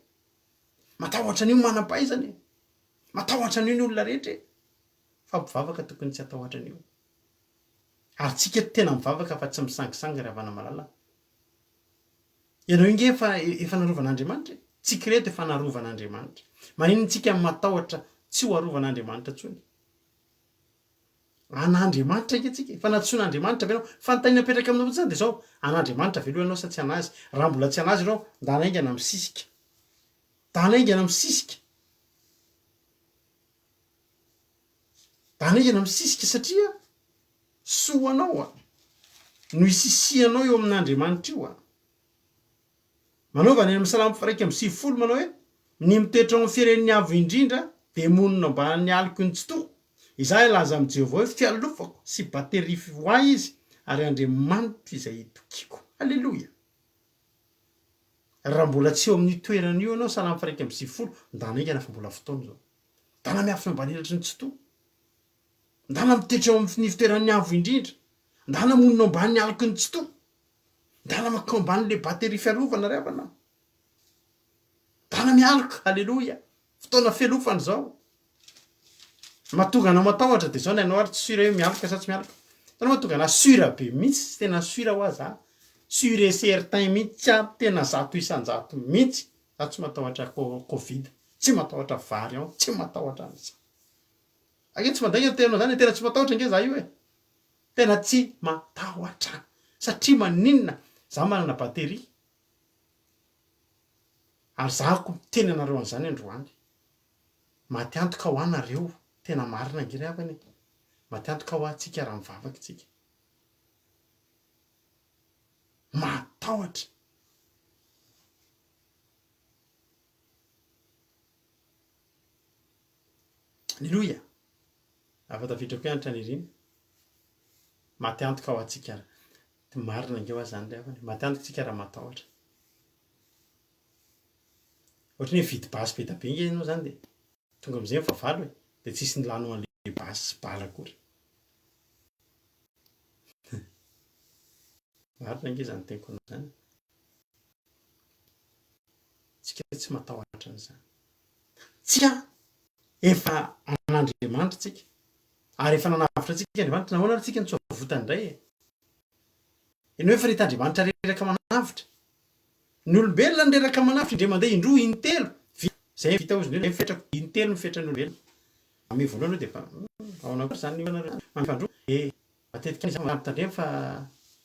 Matahotra an'io manam-pahaizany e. Matahotra an'io ny olona rehetra e. Fa mivavaka tokony tsy atahotra an'io. Ary tsika tena mivavaka fa tsy misangisangy ravana malala. Ianao inge efa narovan'Andriamanitra. Tsika reto efa narovan'Andriamanitra. Manino tsika matahotra tsy ho arovan'Andriamanitra tsony. An'Andriamanitra nge tsika. Fa natsoin'Andriamanitra ve ianao. Fanontaniana apetraka aminao fotsiny de zao. An'Andriamanitra ve aloha ianao sa tsy anazy. Raha mbola tsy anazy ianao, dana aingana misisika. Dana aingana misisika. Dana aingana misisika satria soanao a. No isisianao eo amin'Andriamanitra io a. Manaova ny amin'ny Salamo 1:20 manao hoe ny mitoetra amin'ny fireneny avo indrindra de monina mba ny aliko ny tsoto. Izahay laza amin'ny Jehovah hoe fialofako sy baterify ho ahy izy ary Andriamanitra izay itokiko. Alléluia. Raha mbola tsy eo amin'ny toerana io ianao Salamo 1:20, ndana aingana fa mbola fotoana zao. Ndana miafina mba nilatry ny tsoto. Ndana mitoetra eo amin'ny fitoeran'ny avo indrindra. Ndana monina mba ny aliko ny tsoto. Ndana makao amban'le batery fiarovana ravana. Ndana mialika. Alléluia. Fotoana fialofana zao. Mahatonga anao matahotra de zao ianao ary tsy sura hoe mialika sa tsy mialika. Tena mahatonga ana sura be mihitsy, tsy tena sura ho aza. Sura certain mihitsy tena 100 isan-jato mihitsy. Za tsy matahotra Covid, tsy matahotra variant, tsy matahotra an'izany. Ake tsy mandaina tenao zany, tena tsy matahotra nge za io e. Tena tsy matahotra. Satria maninona za manana batery. Ary zahako teny anareo an'izany androany. Matiantoka ho anareo. Tena marina nge avany. Matiantoka ho antsika raha mivavaka tsika. Matahotra. Alléluia. Afatafitra koa antrany iriny. Matiantoka ho antsika. Marina nge ho zany avany. Matiantoka tsika raha matahotra. Ohatry ny vidy basy be da be nge ianao zany de tonga am'izay mivavalo e. De tsisy ny lanao an'le basy sy bala akory. Marina nge zany teniko anao zany. Tsika tsy matahotra an'izany. Tsika efa an'Andriamanitra tsika. Ary efa nanavitra tsika Andriamanitra nahoana tsika ny tsoavotany indray e. Ianao efa rehetra-Andriamanitra reraka manavitra. Ny olombelona nireraka manavitra indray mandeha indroa intelo. Zay vita ozy ny fetrako intelo ny fetrany olombelona. Ame voalohany de fa ao koa zany io manfandro. Matetika izy mampitandremo fa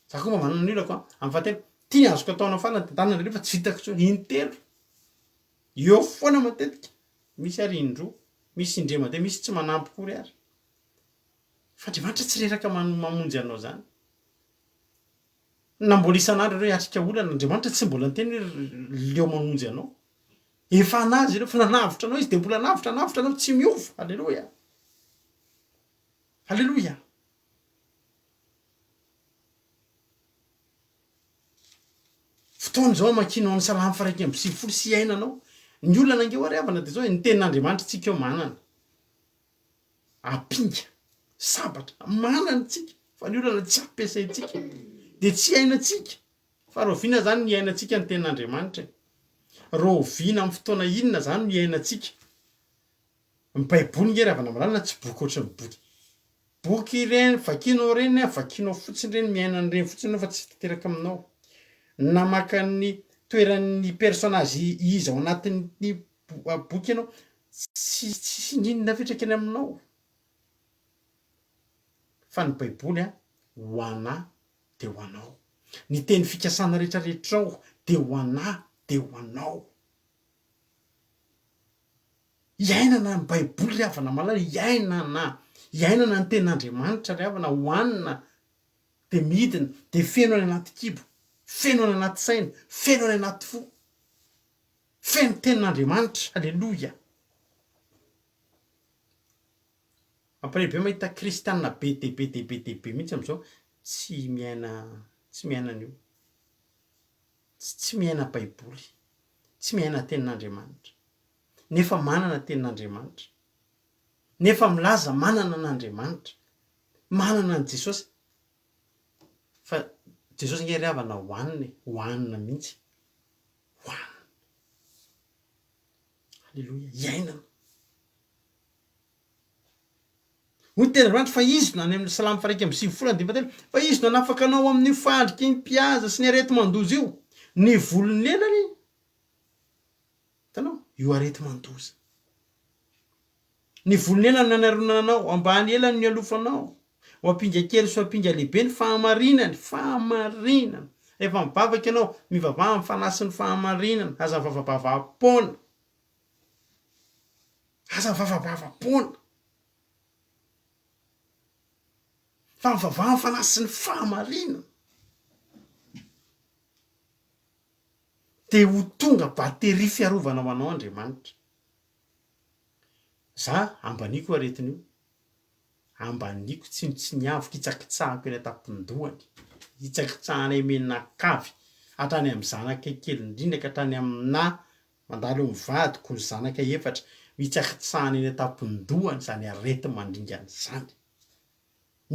za koa manana ny olako amin'ny fahatelo. Ty azoko ataonao fanadana rehefa tsy vitako tsony intelo. Eo foana matetika. Misy ary indroa, misy indrema de misy tsy manampy kory ary fa Andriamanitra tsy reraka mamonjy anao zany na mbola isan'andro reo atrika olana Andriamanitra tsy mbola nteny hoe leo mamonjy anao efa anazy ireo fa nanavitra anao izy de mbola navitra anao tsy miova alleloia alleloia fotoana zao makinao ny salamy faraiky amby sivifolo sy iainanao ny olana angeo ariavana de zao ny tenin'Andriamanitra tsika eo manana apinga sabatra manana tsika fa ny olana tsy ampiasaitsika de tsy iainatsika fa roviana zany ny iainatsika ny tenin'Andriamanitra roviana amin'ny fotoana inona zany ny iainatsika ny baiboly nge ravana malalina tsy boky ohatry ny boky ireny vakinao reny vakinao fotsiny reny miainany reny fotsiny fa tsy tanteraka aminao na maka ny toeran'ny personazy izy ao anatin'ny boky ianao tsy indrinona fetraka eny aminao fa ny baiboly ho anà de ho anao ny teny fikasana rehetrarehetrao de ho anà de ho anao iainana ny baiboly ry havana malala iainana ny tenin'Andriamanitra ry havana hoanina de midina de feno any anaty kibo feno any anaty saina feno any anaty fo feno tenin'Andriamanitra alleloia ampirebe mahita kristianina be be mihitsy am'izao tsy miaina an'io tsy miaina baiboly tsy miaina tenin'Andriamanitra nefa manana tenin'Andriamanitra nefa milaza manana an'Andriamanitra manana an' Jesosy fa Jesosy nge ry havana hoanina mihitsy hoanina alleloia iainana hoy ny tenin'Andriamanitra fa izy no any amin'ny salamy faraiky amby sivifolo andimapatelo fa izy no anafaka anao amin'ny fandriky ny mpiaza sy ny arety mandoza io ny volony lelany hitanao io arety mandoza ny volony elany no anaronana anao ambany elany ny alofanao ho ampinga kely sy ampinga lehibe ny fahamarinana efa mibavaky ianao mivavaha amin'ny fanasy ny fahamarinana aza vavabavapoana fa mivavaha amin'ny fanasy ny fahamarinana de ho tonga batery fiarovana ho anao Andriamanitra za ambaniko aretin'io ambaniko tsy niavoko hitsakitsahako eny an-tampon-dohany hitsakitsahanay menakavy hatrany amin'ny zanaka kely indrindra ka hatrany amina mandalo mivadiko ny zanaka efatra hitsakitsahana eny an-tampon-dohany zany arety mandringana zany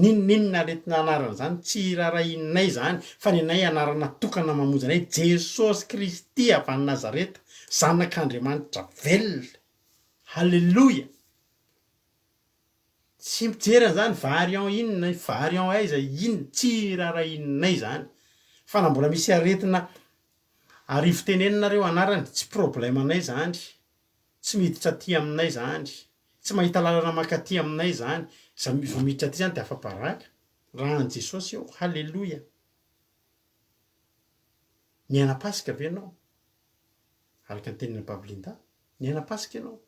ninona aretina anarana zany tsy rarahinay zany fa ny anay anarana tokana mamonjy anay Jesosy Kristy avy any Nazareta zanak'Andriamanitra velona halleloia tsy mijery zany variant inona variant aiza inona tsy rarahinay zany fa na mbola misy aretina arivo tenenina reo anarany tsy problème anay zany tsy miditra aty aminay zany tsy mahita lalana makaty aminay zany za vo miditra aty zany de afa-baraka raha an Jesosy eo halleloia niaina pasika ve anao araka ny teniny Babilinda niaina pasika ianao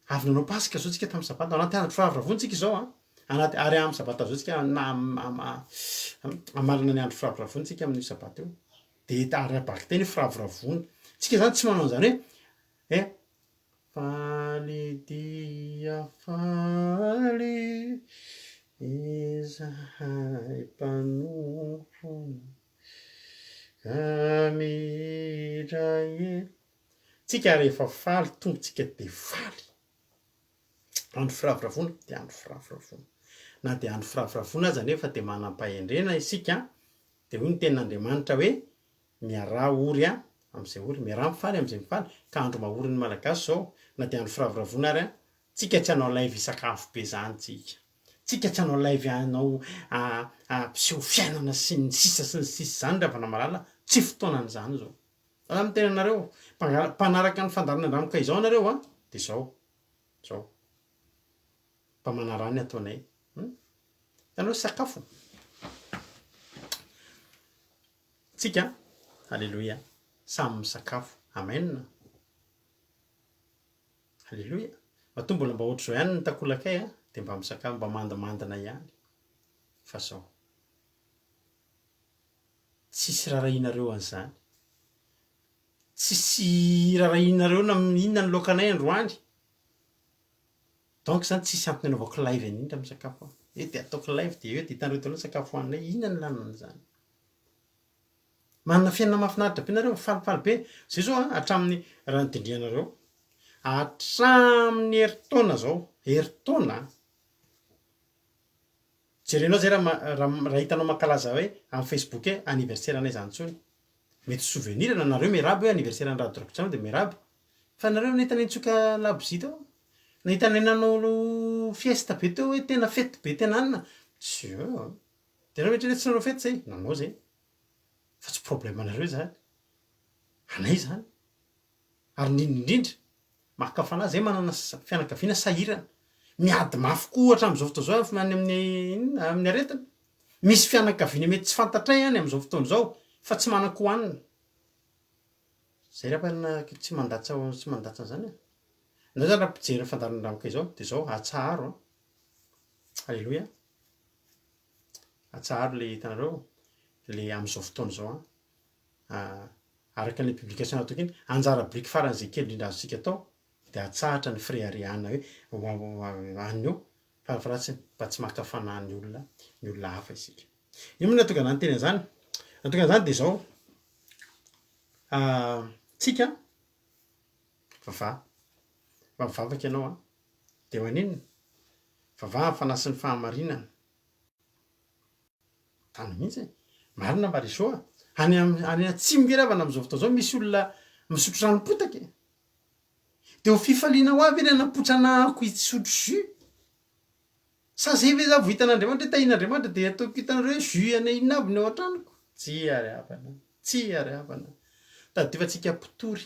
avy nanao pasika zao tsika tamin'ny sabata anaty andro firavoravoantsika izao anaty ary amin'ny sabata zao tsika amalina ny andro firavoravoantsika amin'ny sabata io de arabaky teny firavoravona tsika zany tsy manao an'izany hoe faly dia faly izahay mpanompo amiray tsika rehefa faly tongotsika de faly andro firavoravona de andro firavoravona na de andro firavoravona aza nefa de manam-pahendrena isika de hoy ny tenin'Andriamanitra hoe miarah ory am'izay ory miarah mifaly am'izay mifaly ka andro mahory ny malagasy zao na de andro firavoravona ary tsika tsy hanao live isakafo be zany tsika tsy hanao live anao mpiseho fiainana sy ny sisa zany ravana malala tsy fotoanan'izany zao za miteny anareo mpanaraka ny fandarin'Andriamanitra izao anareo de zao mpamanarany ataonay tanao sakafo tsika halleloia samy misakafo amen halleloia mato mbola mba ohatr' zao ihany ny takolakay a de mba misakafo mba mandamandana ihany fa zao tsisy rarahinareo an'izany tsisy rarahinareo na inona ny lokanay androany donc zany tsisy ampiny anaovako live anindra misakafo de ataoko live de eo de hitanareo daholo ny sakafo hoaninay inona ny lanan'izany manana fiainana mahafinaritra be nareo falifaly be zay zao a hatramin'ny raha nitindrianareo hatramin'ny heritaona zao heritaona jerenao zay raha hitanao mankalaza hoe amin'ny Facebook e anniversaire anay zany tsony mety souvenir nareo miaraby hoe anniversaire ny radodrakotranao de miaraby fa nareo nahita nitsoka labozia tao nahita nanao fiesta be teo hoe tena fety be tena anina tsy de nareo metra tsy nanao fety zay nanao zay fa tsy problème anareo zany anay zany ary indrindrindra makafanazy zay manana fianakaviana sahirana miady mafy koa hatramin'izao fotoana zao any amin'ny aretina misy fianakaviana mety tsy fantatray any amin'izao fotoana zao fa tsy manako hoanina zay raha tsy mandatsa an'izany na zany raha mpijery fandarondranoka izao de zao atsaharo alleloia atsaharo le hitanareo le amin'izao fotoana zao araka le publication ataoko iny anjara briky faran'izay kely indrindra azontsika atao de atsahatra ny fréariana hoe anio faratsy mba tsy makafana ny olona hafa isika io moa natonga zany teny an'izany natonga zany de zao tsika vavavaky ianao de hoaninona vavaha fanasy ny fahamarinana tany mihitsy marina mba resao any tsimgeravana am'izao fotoa zao misy olona misotro ranom-potaka de ho fifaliana ho avy eny anapotrana ako itsotro jus sa zay ve za vo hitan'Andriamanitra tahin'Andriamanitra de ataoko hitanareo hoe jus anay inona aby ny ao an-tranoko tsy ariavana tadiovatsika mpitory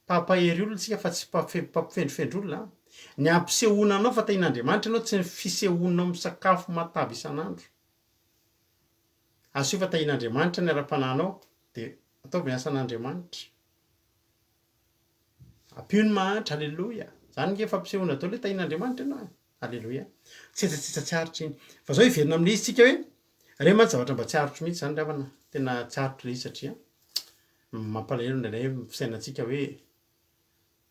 pampahery olona tsika fa tsy pampifendrifendry olona ny ampisehoana anao fa tahin'Andriamanitra anao tsy ny fisehoanao misakafo matavy isan'andro aso fa tahin'Andriamanitra ny ara-pananao de ataovy ny asan'Andriamanitra ampio ny mahantra alleloia zany nge fampisehoana daholo hoe tahin'Andriamanitra ianao alleloia tsy tsy aritra iny fa zao hiverina amin'le izy tsika hoe re mantsy zavatra mba tsy arotro mihitsy zany ravana tena tsy arotro le izy satria mampalahelo ndraindray fisainantsika hoe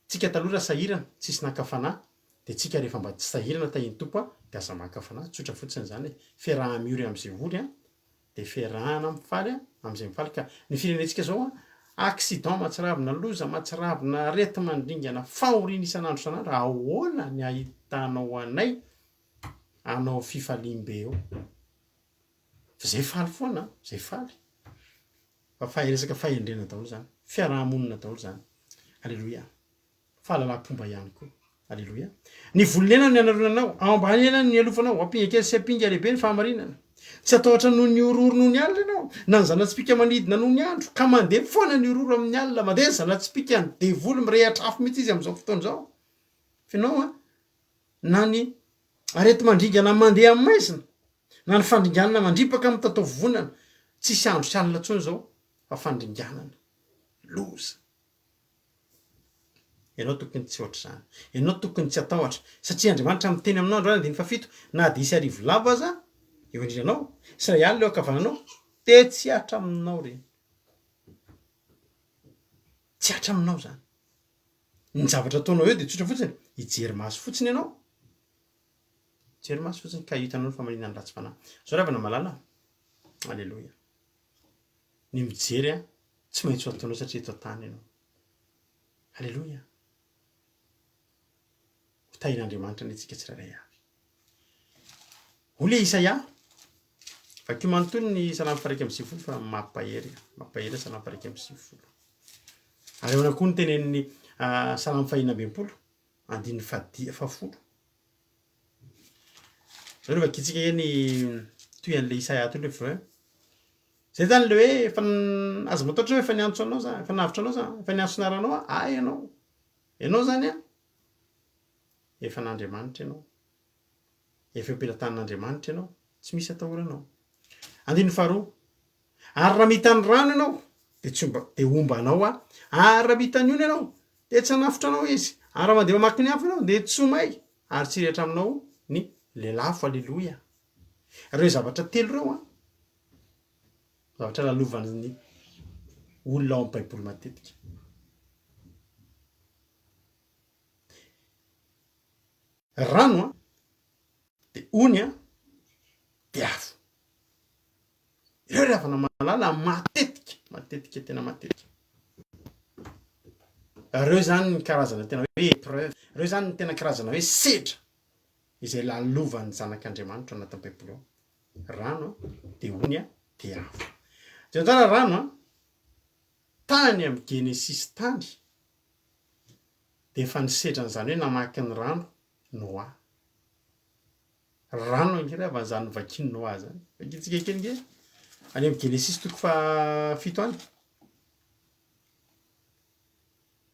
tsika taloha raha sahirana tsisy nakafana de tsika rehefa mba tsy sahirana tahiny tompo de aza makafana tsotra fotsiny zany fiaraha miory am'izay voly de fiarahana mifaly am'izay mifaly ka ny firenentsika zao accident mahatsiravina loza mahatsiravina rety mandringana fahoriana isan'andro san'andro ahoana ny ahitanao anay anao fifalim-be eo zay faly foana zay faly fa fahiresaka fahendrena daholo zany fiarahamonina daholo zany alleloia fahalalam-pomba ihany koa alleloia ny volonena ny anaronanao ao ambany ena ny alofanao ampinga kely sy ampinga lehibe ny fahamarinana tsy atao ohatra noho ny ororo noho ny alina ianao na ny zanatsipika manidina noho ny andro ka mandeha foana ny ororo amin'ny alina mandeha ny zanatsipika ny devoly mirehatra afo mihitsy izy am'izao fotoana zao finao na ny arety mandringana mandeha amin'ny maizina na ny fandringanana mandripaka amin'ny tatao vovonana tsisy andro sy alina tsony zao fa fandringanana loza ianao tokony tsy ohatra zany ianao tokony tsy ataohatra satria Andriamanitra miteny aminao andro any 17 na de isy arivo lava aza eo indrinanao sy ray alina eo akavananao de tsy hatra aminao reny tsy hatra aminao zany ny zavatra ataonao eo de tsotra fotsiny hijery maso fotsiny ianao jery maso fotsiny ka hitanao ny famarinany ratsy fanahy zao ravana malala alleloia ny mijery tsy maintsy ho ataonao satria eto tany ianao alleloia ho tahin'Andriamanitra ny antsika tsirairay avy ho le Isaia vakio manontolo ny salamy faraika amby sivifolo fa mampahery salamy faraika amby sivifolo ary eo koa ny tenen'ny salamy fahina ambempolo andin'ny fafolo zao reo vakitsika eny toy an'le Isaia to le fa zay zany le hoe efa aza mataotra hoe efa niantso anao zany efa navitra anao zany efa niantso naranao ay ianao zany efa n'Andriamanitra ianao efa empelantan'Andriamanitra ianao tsy misy atahoranao andin'ny faharoa ary raha mitany rano ianao de tsy omba de omba anao ary raha mitany ona ianao de tsy hanafitra anao izy Ary raha mandeha mamaky ny hafa ianao dia tsomay ary tsy rehetra aminao ny lelafo. Alleloia. Reo zavatra telo reo zavatra lalovan'ny olona ao amin'ny baiboly matetika. Rano dia ony dia afo. Ireo ravana malala matetika tena matetika. Reo zany ny karazana tena hoe épreuve, reo zany ny tena karazana hoe sedra izay lalovan'ny zanak'Andriamanitra anatin'ny baiboly ao. Rano dia ony dia afo. Zay tsara rano tany amin'ny Genesis tany dia efa nisedra n'izany hoe namaky ny rano Noa. Rano angery avy zany vakiny Noa zany. Vakitsika kely nge any amin'ny Genesis 7 any.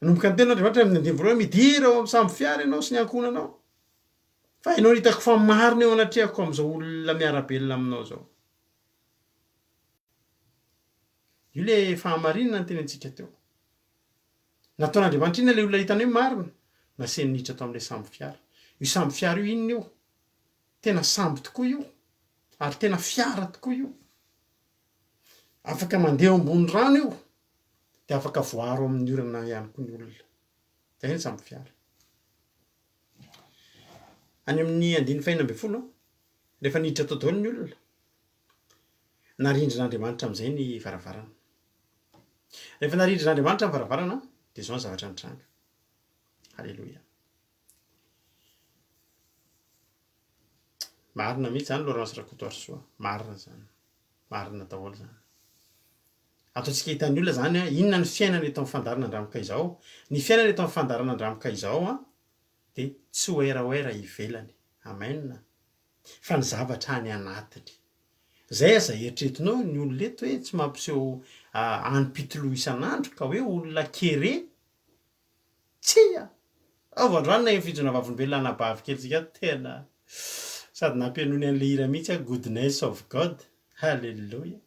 Nomboka ny tena Andriamanitra amin'ny 9 midira ao amin'ny samby fiara ianao sy ny ankonanao. Fa ianao hitako fa marina eo anatrehako amin'izao olona miarabelona aminao zao. Io le fahamarinana ny tenentsika teo. Nataon'Andriamanitra iny ilay olona hitany hoe marina, naseny niditra tao amin'ilay samby fiara. Io samby fiara io inona io? Tena samby tokoa io. Ary tena fiara tokoa io. Afaka mandeha ambony rano io. Dia afaka voaro amin'ny orana ihany koa ny olona. Zay ny samby fiara. Any amin'ny 9:40 rehefa niditra tao daholo ny olona, narindrin'Andriamanitra amin'izay ny varavarana. Rehefa narindrin'Andriamanitra ny varavarana dia zao ny zavatra nitranga. Halleloia. Marina mihitsy zany Laurence Rakotoarisoa. Marina zany. Marina daholo zany. Ataontsika hitan'ny olona zany inona ny fiainana eto amin'ny fandarana andramika izao. Ny fiainana eto amin'ny fandarana andramika izao dia tsy hoerahoera ivelany. Amen. Fa ny zavatra any anatiny. Zay aza eritreretinao ny olona eto hoe tsy mampiseho any-pitoloha isan'andro ka hoe olona kere. Tsia! Ao vandroany na efijona vavolombelona anabavy kelitsika tena sady nampianoany an'ilay hira mihitsy goodness of God. Halleluia.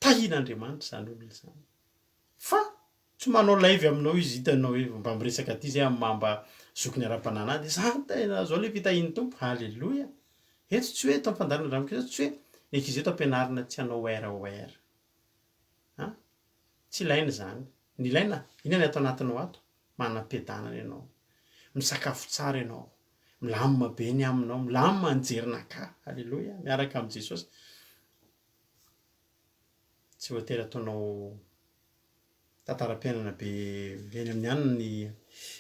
Tahian'Andriamanitra zany olona zany. Fa tsy manao live aminao izy hitanao hoe mba miresaka aty zay amin'ny mamba zokiny ara-panana dia zany tena zao ilay fitahian'ny tompo. Halleluia. Eto tsy hoe eto amin'ny fandarana andramika eto tsy hoe ekizy eto ampianarina tsy hanao hoera. Tsy ilaina zany. Ny ilaina inona ny ato anatinao ato? Manam-piadanana ianao. Misakafo tsara ianao. Milamina be ny aminao. Milamina ny jerinaka. Halleluia. Miaraka amin'ny Jesosy. Tsy voatery ataonao tantaram-piainana be eny amin'ny any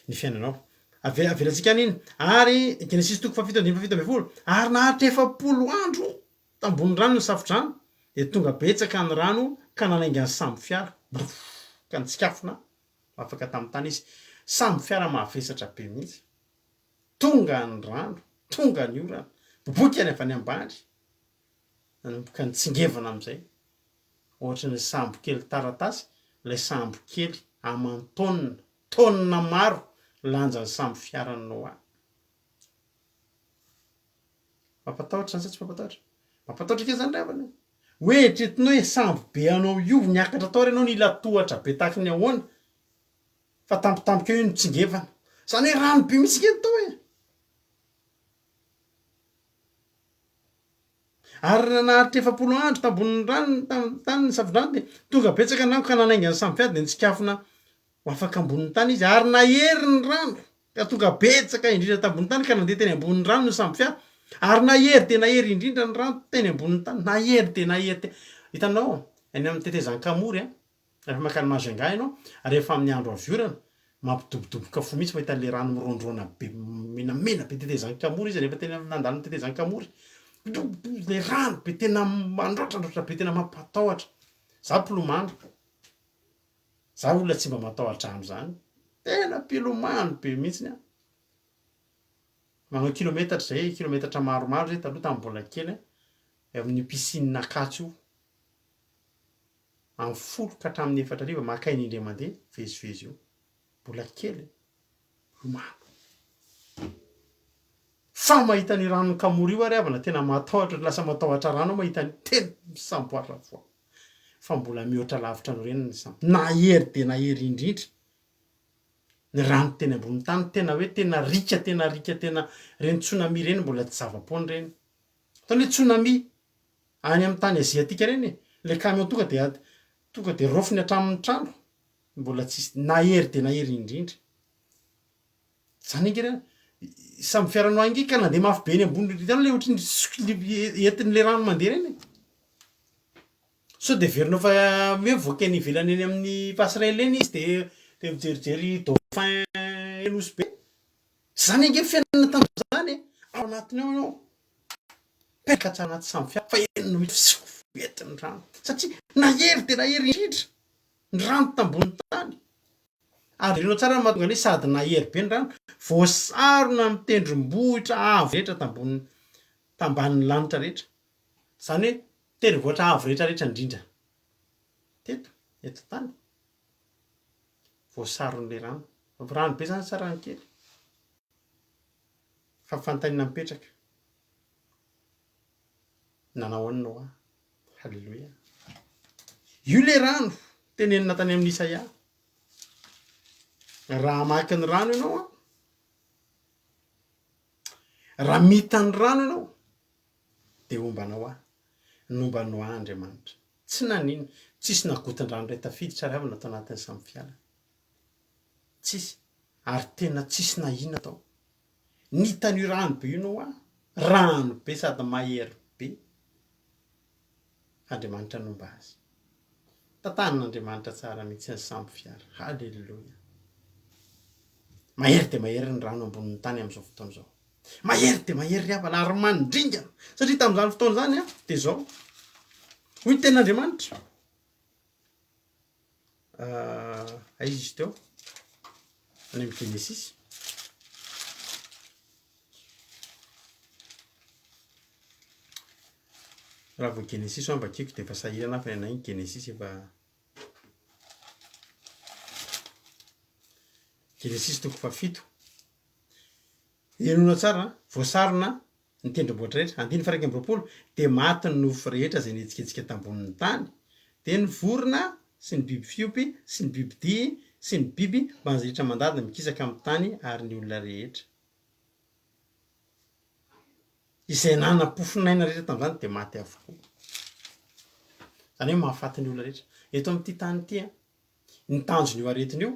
ny fiainanao. Avelantsika an'iny. Ary Genesis 7:7 ary naharitra 70 andro tambony rano ny safodrano dia tonga betsaka ny rano ka nanainga ny samby fiara. Ka nitsikafona afaka tamin'ny tany izy. Samby fiara mahavesatra be mihitsy. Tonga ny rano, tonga ny orana, boboka any avy any ambany. Nanomboka nitsingevana amin'izay. Ohatra ny sambo kely taratasy, ilay sambo kely aman-taonina, taonina maro lanja ny samby fiaran'ny Noa. Mampatahotra zany sa tsy mampatahotra? Mampatahotra kely zany ravana. Hoe eritreretinao hoe sambo be anao io niakatra tao ary ianao nila tohatra be tahaka ny ahoana. Fa tampotampoka eo io nitsingevana. Zany hoe rano be mihitsy kely tao e. Ary naharitra 70 andro tambony rano tany ny safodrano dia tonga betsaka ny rano ka nanainga ny samby fiara dia nitsikafona ho afaka ambonin'ny tany izy. Ary nahery ny rano ka tonga betsaka indrindra tambony tany ka nandeha teny ambonin'ny rano ny samby fiara. Ary nahery dia nahery indrindra ny rano teny ambonin'ny tany. Nahery dia nahery. Hitanao any amin'ny tetezan'ny kamory rehefa makany Majunga ianao rehefa amin'ny andro aviorana mampidobodoboka fo mihitsy mahita le rano mirondrona be menamena be tetezan'ny kamory izy rehefa tena nandalo tetezan'ny kamory. Le rano be tena mandroatrandraotra be tena mampatahotra. Za mpilomano. Za olona tsy mba matahotra amin'izany. Tena mpilomano be mihitsy. Manao kilometatra zay, kilometatra maromaro zay taloha tamin'ny mbola kely amin'ny piscine Akatso io. Amin'ny 10 ka hatramin'ny 4 maka iny indray mandeha vezivezy io. Mbola kely. Lomano. Fa mahita ny ranon'ny kamory io ary avana tena matahotra, lasa matahotra rano mahita ny tena misamboatra foa. Fa mbola mihoatra lavitra anao reny ny sambo. Nahery dia nahery indrindra. ny rano teny ambony tany tena hoe tena rika tena reny tsunami reny mbola tsy zava-poany reny tany hoe tsunami any amin'ny tany aziatika reny le camion tonga de rofiny hatramin'ny trano mbola tsisy nahery de nahery indrindra zany ingirany samy fiarano angy ka na de mafy be ny ambony tany le ohatry entin'le rano mandeha reny so de verinao fa hoe voaka ny ivelany eny amin'ny passerelle eny izy de mijerijery dauphin enosy be zany ange fiainana tam'zany ao anatiny ao anao peraka tsy anaty samy fiara fa enina etiny rano satria nahery de nahery indrindra ny rano tambony tany ary renao tsara mahatonga ny sady nahery be ny rano voasarona mitendrombohitra avo rehetra tamban'ny lanitra rehetra zany hoe tendrombohitra avo rehetra indrindra eto tany voasarony le rano be zany tsara ny kely fa fantanina mipetraka nanao anao halleloia io le rano tenenina tany amin'ny Isaia raha maka ny rano ianao raha mitany rano ianao de ombanao nomba Noa Andriamanitra tsy nanino tsisy nagotin-drano ray tafiditra ary avy natao anatin'ny samy fiara tsisy ary tena tsisy nahina tao nitany io rano be io nao rano be sady mahery be Andriamanitra nomba azy tantanin'Andriamanitra tsara mihitsy ny samy fiara halleloia mahery de mahery ny rano ambonin'ny tany amin'izao fotoana izao mahery de mahery ry havana ary mandringana satria tamin'izany fotoana zany de zao hoy ny ten'Andriamanitra aiza izy teo any amin'ny Genesis raha vao Genesis ho ambakiko de efa sahirana fa ny Genesis efa Genesis toko fafito enona tsara voasarona ny tendrombohitra rehetra 1:20 de maty ny nofo rehetra zay nihetsiketsika tambonin'ny tany de ny vorona sy ny biby fiompy sy ny biby dia sy ny biby manjetra mandady mikisaka amin'ny tany ary ny olona rehetra izay nanam-pofinaina rehetra tam'izany de maty avokoa zany hoe mahafaty ny olona rehetra eto amin'ity tany ity ny tanjony io aretiny io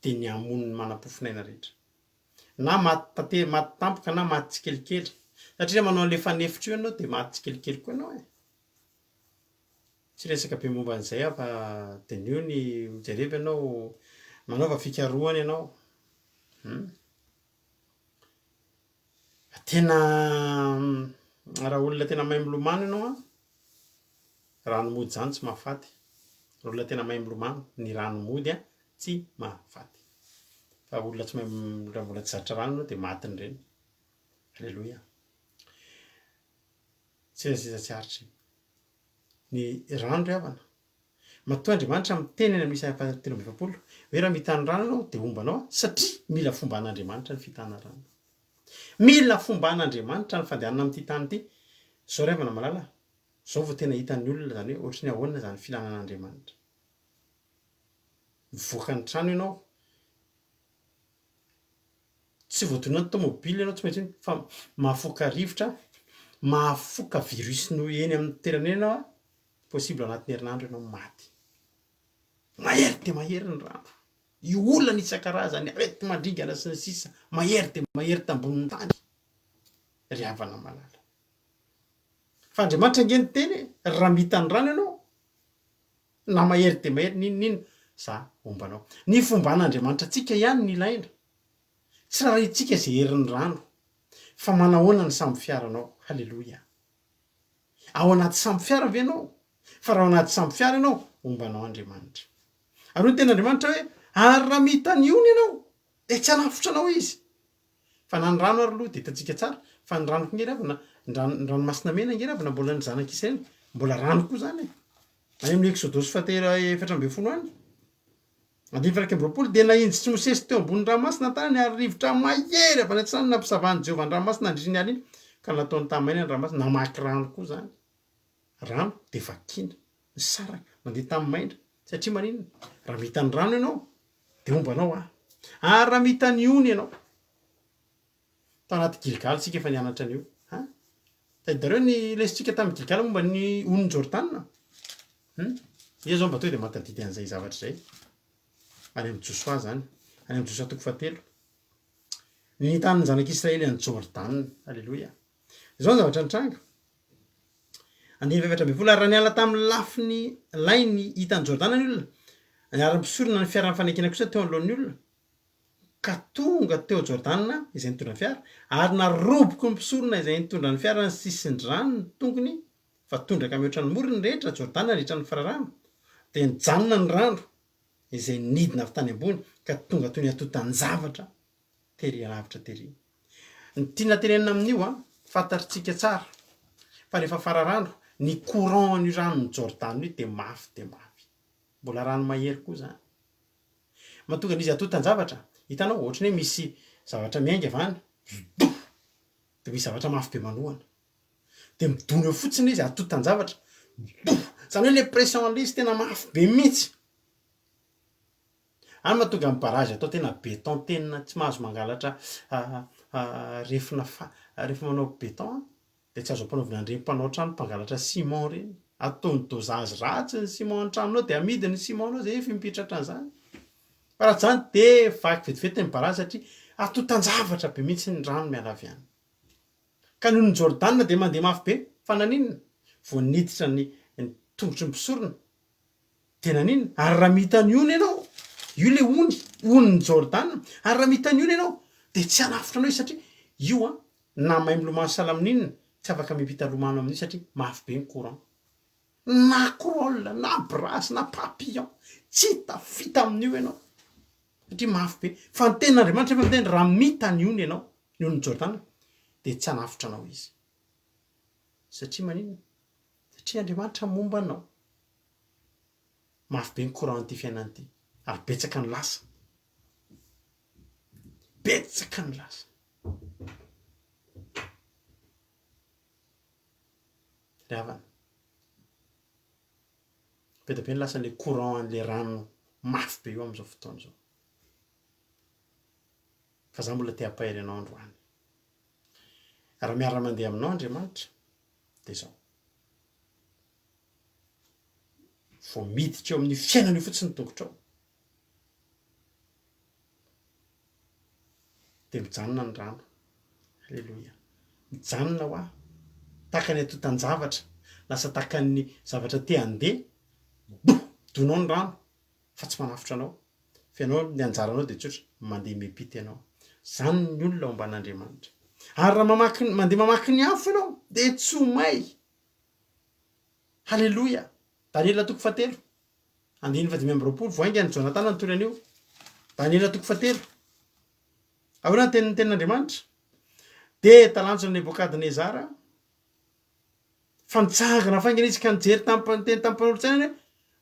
de ny amon'ny manam-pofinaina rehetra na maty tampoka na maty tsikelikely satria manao an'le fanefitra io ianao de maty tsikelikely koa ianao tsy resaka be momba an'izay fa de nio ny mijereva ianao manaova fikarohana ianao tena raha olona tena mahay milomano ianao rano mody zany tsy mahafaty olona tena mahay milomano ny rano mody tsy mahafaty fa olona tsy mahay raha mbola tsy zatra rano ianao de maty ny reny halleloia tsy tsy aritry ny rano ry havana matoa Andriamanitra miteny eny amin'ny Isaia 3:20 hoe raha mitany rano ianao de ombanao satria mila fomban'Andriamanitra ny fitana rano mila fomban'Andriamanitra ny fandehanana amin'ity tany ity zao ry havana malala zao vao tena hitan'ny olona zany hoe ohatry ny ahoana zany filanan'Andriamanitra mivoaka ny trano ianao tsy voatonona ny tomobily ianao tsy maintsy fa mahafoka rivotra mahafoka virus no eny amin'ny toerana eny ianao possible anatin'ny herinandro ianao maty mahery de mahery ny rano io olana isan-karazany arety mandringana sy ny sisa mahery de mahery tambonin'ny tany ry havana malala fa Andriamanitra nge ny teny raha mitany rano ianao na mahery de mahery ninonino za ombanao ny fomban'Andriamanitra tsika ihany ny ilaina tsy raha itsika zay herin'ny rano fa manahoana ny samy fiaranao halleloia ao anaty samy fiara ve ianao fa raha ao anaty samy fiara ianao ombanao Andriamanitra ary ny ten'Andriamanitra hoe ary raha mitany ony ianao de tsy hanafitra anao izy fa na ny rano ary aloha de hitantsika tsara fa ny rano nge ravina ny ranomasina mena nge ravina mbola ny zanak'Israely mbola rano koa zany any amin'ny Exodosy 4:10 any 1:20 de nahinjitsy Mosesy teo ambony ranomasina tany ary rivotra mahery avy any an-tsinany nampisavahany Jehovah ny ranomasina andriny aly iny ka nataony tamaina ny ranomasina namaky rano koa zany rano de vakina ny saraka mandeha tamin'ny maindra satria maninona raha mitany rano ianao de de ombanao ary raha mitany ony ianao tao anaty gilgaly tsika efa nianatra an'io tahidareo ny lesitsika tamin'ny gilgaly momba ny on'ny Jordana ia zao mba tonga de mahatadidy an'izay zavatra zay any amin'ny Josoa zany any amin'ny Josoa 7 ny tanin'ny zanak'Israely any Jordana alleloia zao ny zavatra nitranga andiny 7 raha niala tamin'ny lafiny lainy hitany Jordana ny olona niara-misorona ny fiaran'ny fanekena kosa teo alohan'ny olona ka tonga teo Jordana izay nitondra ny fiara ary naroboky ny mpisorona izay nitondra ny fiara ny sisin-drano ny tongony fa tondraka mihoatra ny morony rehetra Jordana rehetra ny fararano de nijanona ny rano izay nidina avy tany ambony ka tonga toy ny atotan-javatra tery lavitra tery ny tiana tenenina amin'io fantatritsika tsara fa rehefa fararano ny courant ny ranony Jordana io de mafy mbola rano mahery koa zany mahatonga n'izy atotan-javatra hitanao ohatrany hoe misy zavatra miainga avany de misy zavatra mafy be manohana de midony eo fotsiny izy atotan-javatra zany hoe le pression an'izy tena mafy be mihitsy any mahatonga amin'ny barrage atao tena béton tena tsy mahazo mangalatra rehefa manao béton de tsy azo ampanaovina an'ireny mpanao trano mpangalatra ciment reny ataony dosage ratsy ny ciment an-tranonao de amidiny ny cimentanao zay efa mipitratra an'izany fa raha zany de vaky vetivety ny barrage satria atotan-javatra be mihitsy ny rano miala avy any ka noho ny Jordana de mandeha mafy be fa naninona vo niditra ny tongotry ny mpisorona de naninona ary raha mitany ony ianao io le ony ny Jordana ary raha mitany ony ianao de tsy hanafitra anao izy satria io na mahay milomano salamin'inona tsy afaka mipita lomano amin'io satria mafy be ny courant na crole na brasy na papillon tsy tafita amin'io ianao satria mafy be fa ny tenin'Andriamanitra efa miteny raha mitany ony ianao ny ony Jordana de tsy hanafitra anao izy satria maninona satria Andriamanitra momba anao mafy be ny courant ty fiainany ty ary betsaka ny lasa ry havana beta be ny lasa le courant an'le rano mafy be io am'izao fotoana zao fa za mbola te hampahery anao androany raha miara-mandeha aminao Andriamanitra de zao vo miditra eo amin'ny fiainana io fotsiny tongotra ao de mijanona ny rano alleloia mijanona ho tahaka ny atotan-javatra lasa tahaka ny zavatra te handeha donao ny rano fa tsy manafitra anao fa ianao ny anjaranao de tsotra mandeha mepity ianao zany ny olona ao amban'Andriamanitra ary raha mandeha mamaky ny afo ianao de tsy ho may halleloia Daniela 7 voainga ny Jonatana nytory an'io Daniela 7 ahoana ny tenin'Andriamanitra de talanjona Nebokadnezara fa nitsangana faingana izy ka nijery teny tampanolo-tsaina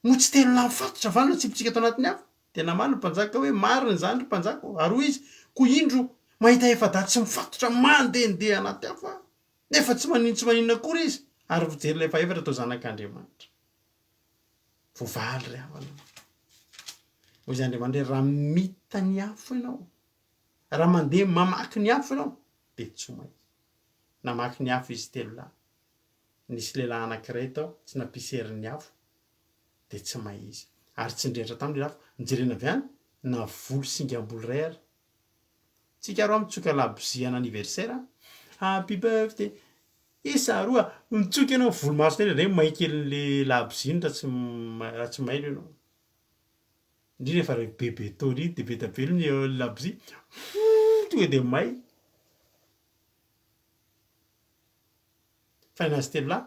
mo tsy telo la mifatotra vany tsipitsika tao anatin'ny afo de namaly ny mpanjaka hoe mariny zany ry mpanjaka ary hoy izy ko indro mahita efa-daty tsy mifatotra mandehandeha anaty afo nefa tsy maninona akory izy ary mijery ilay faefatra tao zanak'Andriamanitra voavaly ry havana hoy izy Andriamanitra raha mita ny afo ianao raha mandeha mamaky ny afo ianao de tsy may namaky ny afo izy telo lahy nisy lehilahy anankiray tao tsy nampiserin'ny afo de tsy may izy ary tsy ndrehatra tamin'le afo nijerena avy any na volo singam-boly ray ary tsika roa mitsoka labozia ana anniversaire happy birthday isa roa mitsoka ianao volomaso tena re may kelin'le laboziny raha tsy may ianao indrindra efa bebe taory de be tabelo ny labozia tonga de may fa nazy telo lahy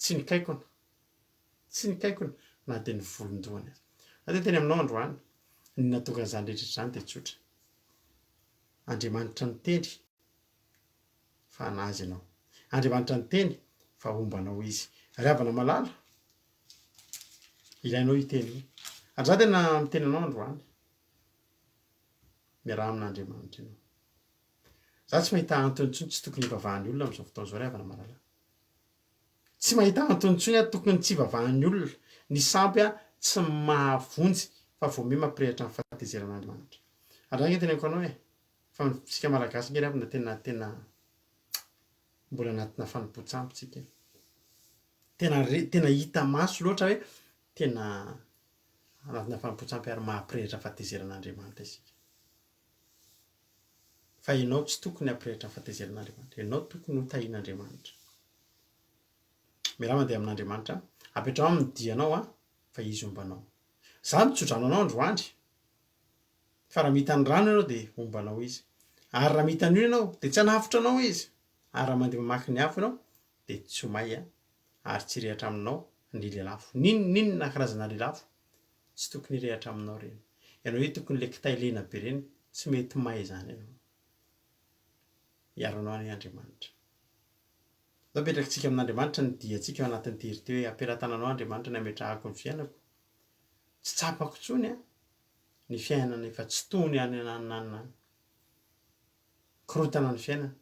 tsy nikaikona na de ny volondohany azy teny aminao androany ny natonga an'izany rehetra zany de tsotra Andriamanitra ny teny fa anazy ianao Andriamanitra ny teny fa ombanao izy ry havana malala ilainao iteny ary za tena miteny anao androany miaraha amin'Andriamanitra ianao za tsy mahita antony intsony tsy tokony hivavahan'ny olona am'izao fotoana zao ry havana malala tsy mahita antony intsony tokony tsy hivavahan'ny olona ny sampy tsy mahavonjy fa vao mi mampirehitra ny fahatezeran'Andriamanitra. Andragny teneniko anao fa sika malagasy ngery aby na tena mbola anatina fanompoantsampy tena hita maso loatra hoe tena anatina fanompoantsampy ary mahampirehitra ny fahatezeran'Andriamanitra isika. Fa ianao tsy tokony hampirehitra ny fahatezeran'Andriamanitra, ianao tokony ho tahian'Andriamanitra. Mila mandeha amin'Andriamanitra, apetrao amin'ny dianao fa izy ombanao. Za mitsodrano anao androandry, fa raha mitany rano ianao dia ombanao izy. Ary raha mitany io ianao dia tsy hanafitra anao izy. Ary raha mandeha mamaky ny afo ianao dia tsy ho may ary tsy rehatra aminao ny lelafo. Ninona karazana lelafo tsy tokony rehatra aminao reny. Ianao io tokony le kitay lena be reny tsy mety may izany ianao. Iaranao ny Andriamanitra. Zao petrakitsika amin'Andriamanitra ny diantsika ao anatin'ny tery teo hoe ampelantananao Andriamanitra ny ametrahako ny fiainako. Tsy tsapako intsony ny fiainana efa tsy tony any ananana korotana ny fiainana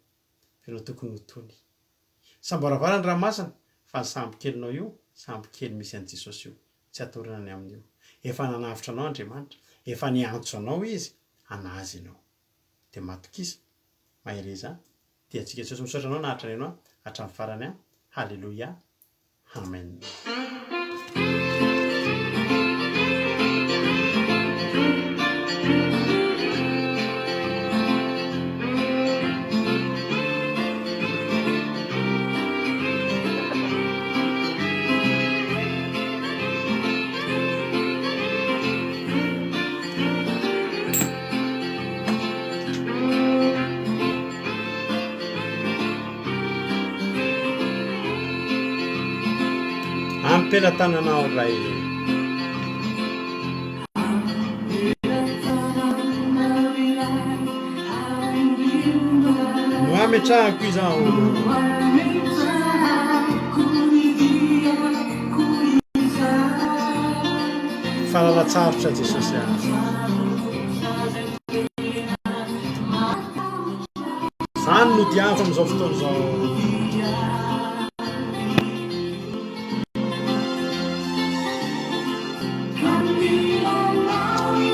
fa ianao tokony ho tony. Samboaravara ny ranomasina fa ny sambo kelinao io sambo kely misy an'i Jesosy io tsy atorana ny amin'io. Efa nanavitra anao Andriamanitra, efa niantso anao izy hanazy ianao. Dia matokisa mahereza diantsika Jesosy misaotra anao nahatra anao hatramin'ny farany. Halleluia. Amen. Ampelantananao ray. No ametrahako izao. Falalatsarotra Jesosy azy. Zany no diavo amin'izao fotoana izao.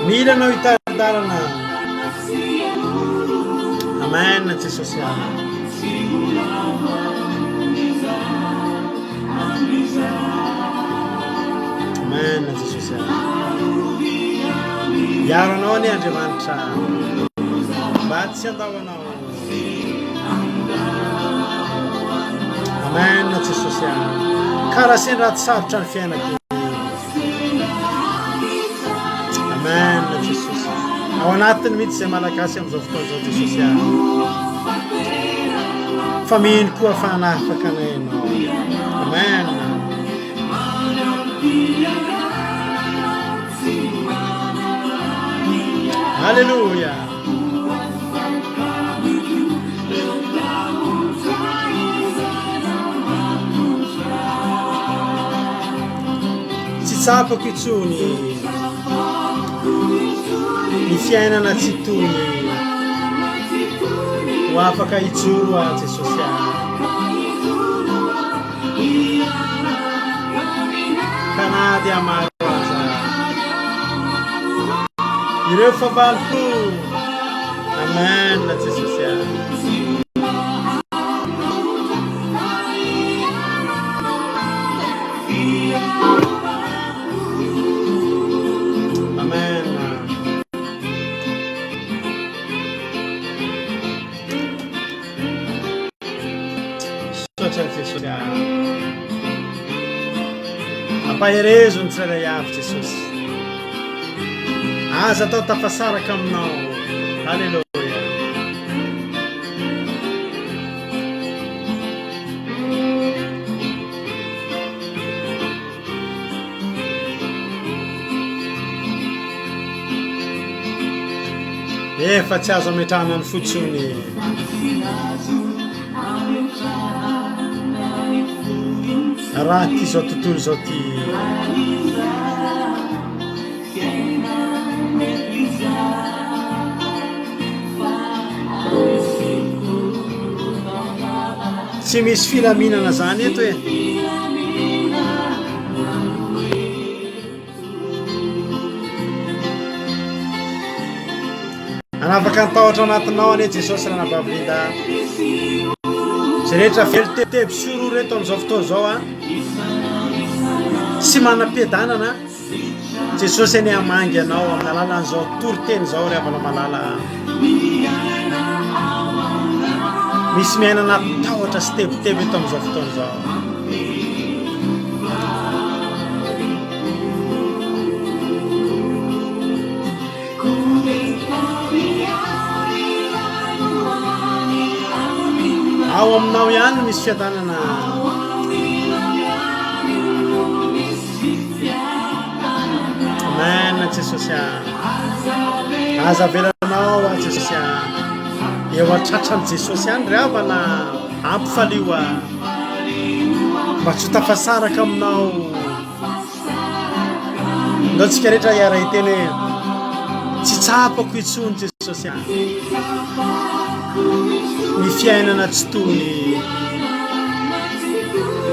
Mila anao hitady-dalana. Amen Jesosy azy. Amen Jesosy azy. Iaro anao ny Andriamanitra mba tsy handao anao. Amen Jesosy azy. Karaha sendra raha tsy sarotra ny fiainako. Amen Jesosy. Ao anatiny mihitsy izay malagasy amin'izao fotoana izao Jesosy azy. Fa mino koa fanafaka anay ianao. Amen. Halleluja. Tsy tsapako intsony ny fiainana tsy tony ho afaka hijoro a Jesosy azy. Kanady amaro aza ireo favaliko. Amen Jesosy azy. Ampaherezo ny tsirairay avy Jesosy. Aza atao tafasaraka aminao. Halleluja. Efa tsy azo ametrahana ny fotsony. Raha ty zao tontolo zao ty. Tsy misy filaminana zany eto e. afaka ntahotra anatinao ane jesosy raha nabavilinda zay rehetra velo tetebisoro reto am'izao fotoana zao a tsy manam-piadanana jesosy any amangy anao amin'ny alalan'izao toriteny zao ry havana malala misy miainana tahotra sy tebiteby eto am'izao fotoana zao ao aminao ihany no misy fiadanana amen jesosy aza velanao a jesosy eo atratrany jesosy any ry havana ampifalio mba tsy ho tafasaraka aminao ndao tsika rehetra iara hiteny hoe tsy tsapako itsony jesosy ny fiainana tsy tony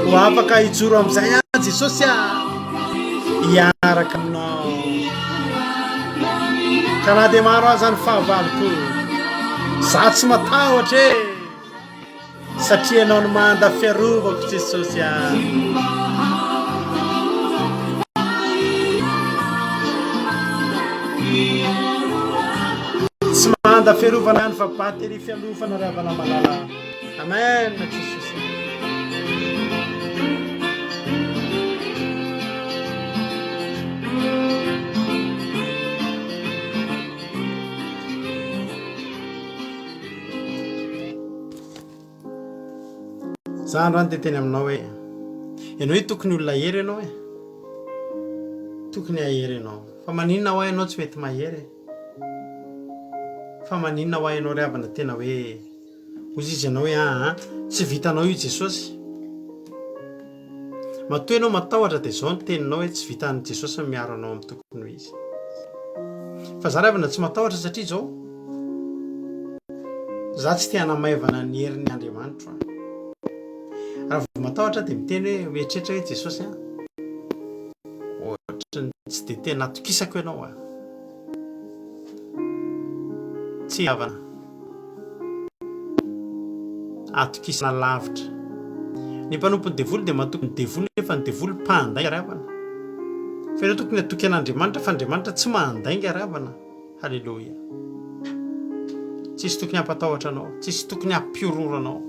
ho afaka hijoro am'izay jesosy hiaraka aminao ka na dia maro aza ny fahavaliko za tsy matahotra e satria anao no manda fiarovako jesosy tsy manda fiarovana any fa batery fialofana ry havana malala amen jesosy za androany teteny aminao hoe ianao hoe tokony olona hery ianao e tokony ahery ianao fa maninona ho ianao tsy mety mahery fa maninona ho ianao ry havana tena hoe ozy izy ianao hoe tsy vitanao io jesosy matoa ianao matahotra dia zao ny teninao hoe tsy vitan'ny jesosy miaro anao amin'ny tokony ho izy fa za ry havana tsy matahotra satria zao za tsy te hanamaivana ny herin'ny Andriamanitra raha vao matahotra dia miteny hoe mieritreritra hoe jesosy ohatra tsy dia tena atokisako ianao tsy havana atokisana lavitra ny mpanompony devoly dia mahatoky ny devoly nefa ny devoly mpandainga ry havana fa ianao tokony atoky an'Andriamanitra fa Andriamanitra tsy mandainga ry havana halleloia tsisy tokony hampatahotra anao tsisy tokony hampiororo anao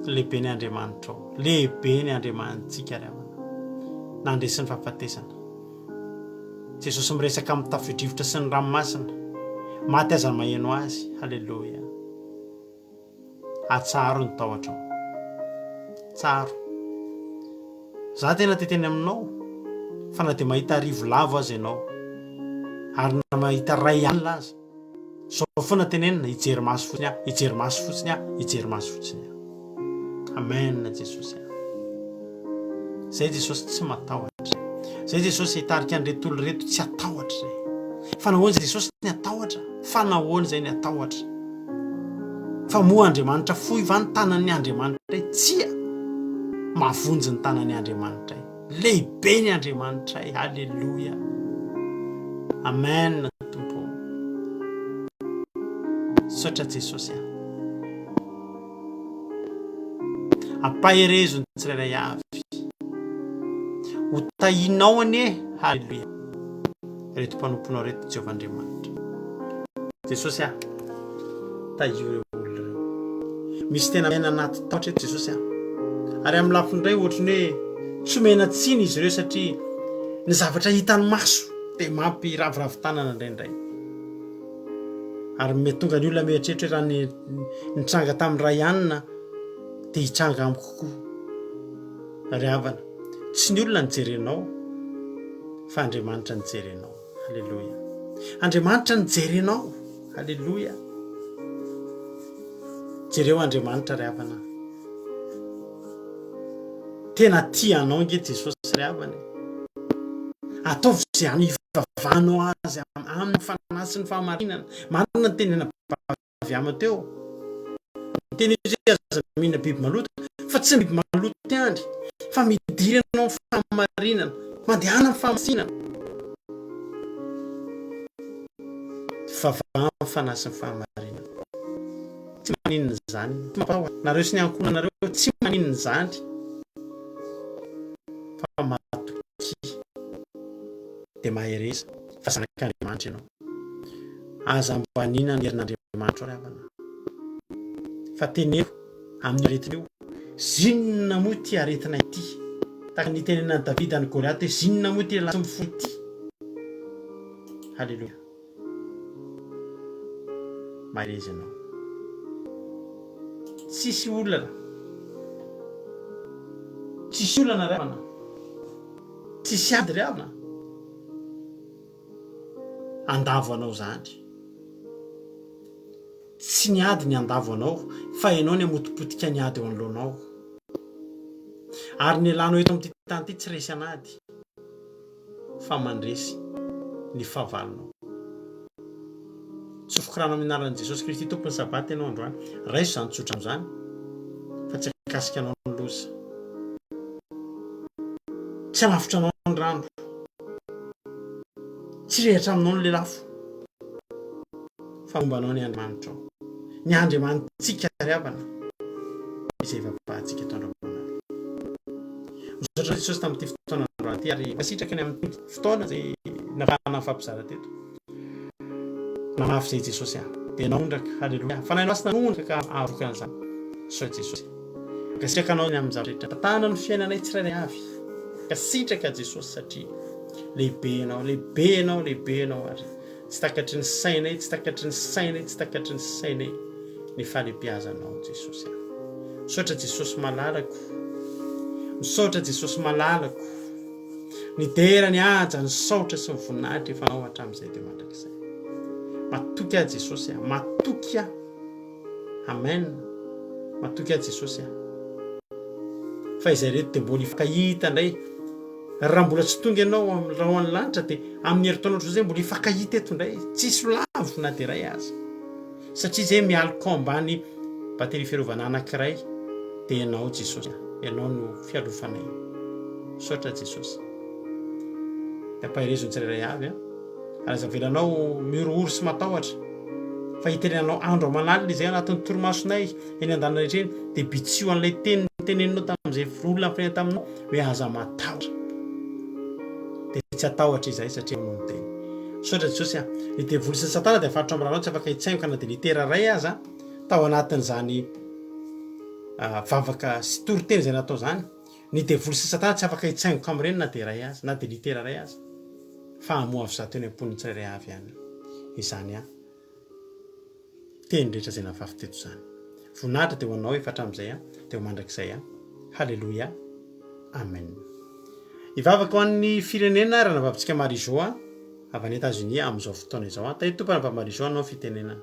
lehibe ny Andriamanitra ao lehibe ny Andriamanitsika ry havana nandresiny fahafatesana jesosy miresaka amin'ny tafio-drivotra sy ny ranomasina maty aza ny maheno azy halleloia atsaro ny tahotra ao tsaro za tena teteny aminao fa na dia mahita arivo lavo azy ianao ary na mahita ray alina aza zao foana tenenina hijery maso fotsiny hijery maso fotsiny hijery maso fotsiny amen jesosy zay jesosy tsy matahotra zay jesosy hitarika an'ireto olo reto tsy atahotra zay fa nahoany zay jesosy ny atahotra fa nahoany zay ny atahotra fa moa Andriamanitra foy va ny tanan'ny Andriamanitra tsia mavonjy ny tanan'ny Andriamanitra lehibe ny Andriamanitra halleloia amen tompo sotra jesosy ampaherezo ny tsirairay avy ho tahinao anie halleloia reto mpanomponao reto Jehovah Andriamanitra jesosy tahio ireo olona reo misy tena mena anaty tahotra eto jesosy ary amin'ny lafindray ohatrany hoe tsy omena tsiny izy ireo satria ny zavatra hitany maso dia mampiraviravin-tanana indraindray ary tonga ny olona mieritreritra raha nitranga tamin'ny ray anina dia hitranga amiko kokoa ry havana tsy ny olona nijerenao fa Andriamanitra nijerenao halleloia Andriamanitra nijerenao halleloia jereo Andriamanitra ry havana tena tianao nge jesosy ry havana ataovy izay hanivavahanao azy amin'ny fananasy ny fahamarinana marina ny tenena bavy aminy teo teny aza mihina biby maloto fa tsy biby maloto tiandry fa midiry anao fahamarinana mandehana amin'ny fahamasinana fivavahana fanasy ny fahamarina tsy maninona zany nareo sy ny ankonanareo tsy maninona zany fa matoky dia mahereza fa zanak'Andriamanitra ianao aza mbanina ny herin'Andriamanitra ry havana fa teneno amin'ny aretin'io zinona moa ty aretina ity taka ny tenenan'i Davida ny Goliaty hoe zinona moa ty lasa mifoy ity. Halleloia. Mahereza ianao tsisy olana ry havana tsisy ady ry havana andavo anao zany tsy ny ady ny andavo anao fa ianao ny amotipotika ny ady eo anoloanao ary ny alanao eto amin'ity tany ity tsy resy anady fa mandresy ny fahavalonao. Tsofokorana amin'ny anaran'i Jesosy Kristy tompony sabaty ianao androany raiso zany tsotra amin'izany fa tsy akasika anao ny loza tsy alafitra anao ny rano tsy rehatra aminao ny lelafo fa mombanao ny Andriamanitra ao ny Andriamanitsika ry havana izay vapahantsika eto androany misaotra Jesosy tamin'ity fotoana androany ity ary masitraka ny amin'ny fotoana zay nafahana fampizara teto nanafy zay Jesosy dia naondraka. Halleloia. Fanahy masina naondraka ka avoka an'izany soa Jesosy kasitraka anao ny amin'ny zavatra tatana ny fiainanay tsirairay avy kasitraka Jesosy satria lehibe ianao ary tsy takatry ny sainay tsy takatry ny sainay ny fahalebiazanao Jesosy. Misaotra Jesosy malalako ny dera ny aja ny saotra sy ny voninahitra efa nao hatramin'izay dia mandrakizay matoky ahy Jesosy matoky ahy. Amen. Matoky ahy Jesosy fa izay reto dia mbola hifankahita indray raha mbola tsy tonga ianao amin'ny raha ny lanitra dia amin'ny herintaona ohatr'izay mbola hifankahita eto indray tsisy lavo na dia ray aza satria izay mialoko ambany bateri fiarovana anankiray dia ianao Jesosy ianao no fialofanay. Misaotra Jesosy dia ampaherezony tsirairay avy ary zavelanao miorooro sy matahotra fa hitenenanao andro amanalina izay anatin'ny toromasonay eny an-dalana rehetra eny dia bitsio an'ilay teneninao tamin'izay olona mifrena taminao hoe aza matahotra dia tsy atahotra izay satria no miteny. Misaotra Jesosy ny devoly sy ny satana dia afarotra amin'ny ranao tsy afaka hitsaingo kana dia litera ray aza tao anatin'izany vavaka sy toriteny izay natao zany ny devoly sy ny satana tsy afaka hitsaingoka amin'ireny na dia ray aza na dia litera ray aza fa amoavy zato eny am-poniny tsirairay avy ihany izany teny rehetra izay nafafy teto zany voninahitra dia ho anao efa hatramin'izay dia ho mandrakizay Halleloia. Amen. Hivavaka ho an'ny firenena raha navavitsika Marizô avy any États-Unis amin'izao fotoana izao tahitompana va Marizô anao fitenenana.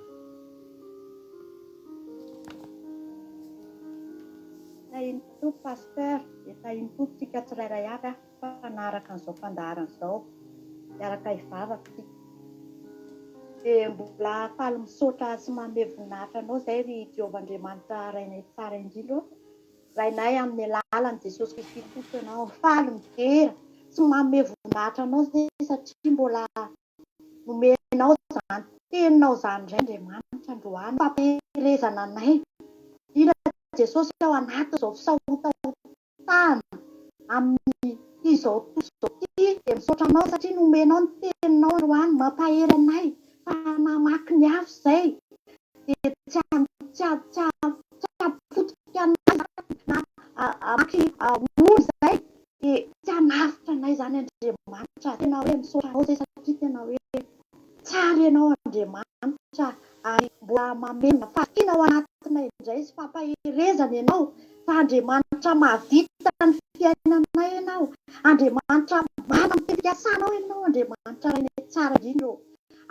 Tahito pasteur dia tahitotsika tsirairay avy fanaraka an'izao fandaharana izao miaraka hivavaka ity dia mbola faly misaotra sy manome voninahitra anao izay ry Jehovah-Andriamanitra rainay tsara indrindra rainay amin'ny alalan'i Jesosy Kristy tompoko ianao faly midera sy manome voninahitra anao izay satria mbola nomenao zany teninao zany indray Andriamanitra androany fampiherezana anay ila Jesosy ao anaty izao fisahotan amin'ny izao toso ity dia misaotra anao satria nomenao ny teninao androany mampahery anay fa namaky ny afo izay dia tsy apotika anay na amaky olo izay dia tsy hanafitra anay zany Andriamanitra tena hoe misaotra anao izay satria tena hoe tsara ianao Andriamanitra ary mbola mamena fahakina ao anatinay indray sy fampaherezana ianao fa Andriamanitra mahavita ny fiainanay ianao Andriamanitra mana ny fiasanao ianao Andriamanitra rainay tsara indrindra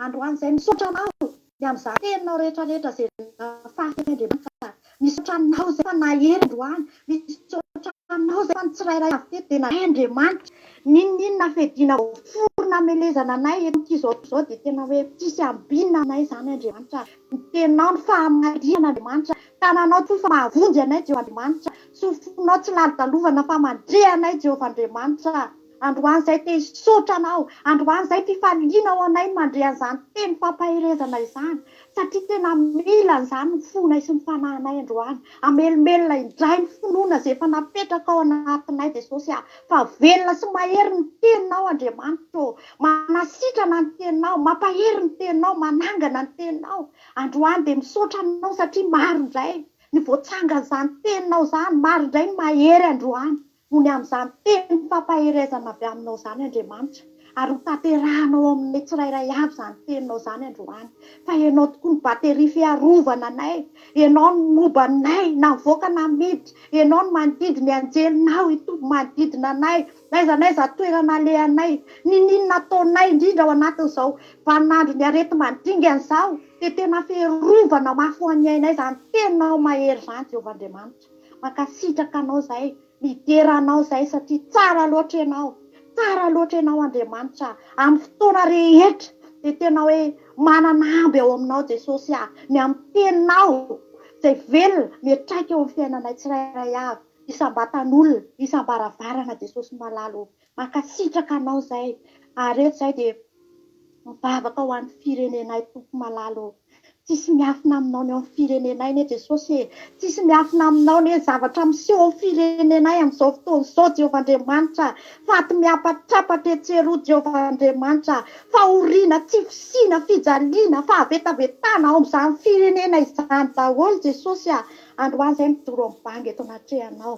androany izay misaotra anao ny amin'izany teninao rehetrarehetra izay nafahy Andriamanitra misaotra anao izay fa nahery androany misaotra anao izay fa ny tsirairay avy teto dia nahay Andriamanitra ninona fedina forona hamelezana anay eto izao dia tena hoe tsisy ambinina anay zany Andriamanitra ny teninao ny fahamarihana Andriamanitra tananao toy fa mahavonjy anay Jehovah Andriamanitra sofonao tsy lalidalovana fa mandre anay Jehovah Andriamanitra androany izay te hisotra anao, androany izay fifaliana ao anay mandre an'izany teny fampahirezana izany, satria tena mila an'izany ny fonay sy ny fanahinay androany, amelomelona indray ny finoana izay efa napetraka ao anatinay Jesosy fa velona sy mahery ny teninao Andriamanitra, manasitrana ny teninao, mampahery ny teninao, manangana ny teninao, androany dia misaotra anao satria maro indray ny voatsanga izany teninao izany, maro indray ny mahery androany noho ny amin'izany teny fampahirezana avy aminao izany Andriamanitra, ary ho tanterahanao amin'ny tsirairay avy izany teninao izany androany, fa ianao tokoa ny batery fiarovana anay, ianao ny momba anay na mivoaka na miditra, ianao ny manodidina ny anjelinao itoby manodidina anay, n'aiza toerana alehanay, ninona ataonay indrindra ao anatin'izao vaninandro ny arety mandingana izao, dia tena fiarovana mafy ho an'ny ainay izany teninao mahery izany Jehovah Andriamanitra, mankasitraka anao izay, midera anao izay satria tsara loatra ianao Andriamanitra, amin'ny fotoana rehetra dia tena hoe manana amby ao aminao Jesosy ny amin'ny teninao izay velona miatraika eo amin'ny fiainanay tsirairay avy, isam-batan'olona, isam-baravarana Jesosy malalo, mankasitraka anao izay, ary eto izay dia mivavaka ho an'ny firenenay tompo malalo, tsisy miafina aminao ny ao amin'ny firenenay ne Jesosy, tsisy miafina aminao ny zavatra miseho amin'ny firenenay amin'izao fotoana izao Jehovah Andriamanitra, faty miampatrapatra etseroa Jehovah Andriamanitra, fahoriana, tsy fisiana, fijaliana, fahavetavetana ao amin'izany firenena izany daholo Jesosy androany izay midoro am-bangy eto anatrehanao,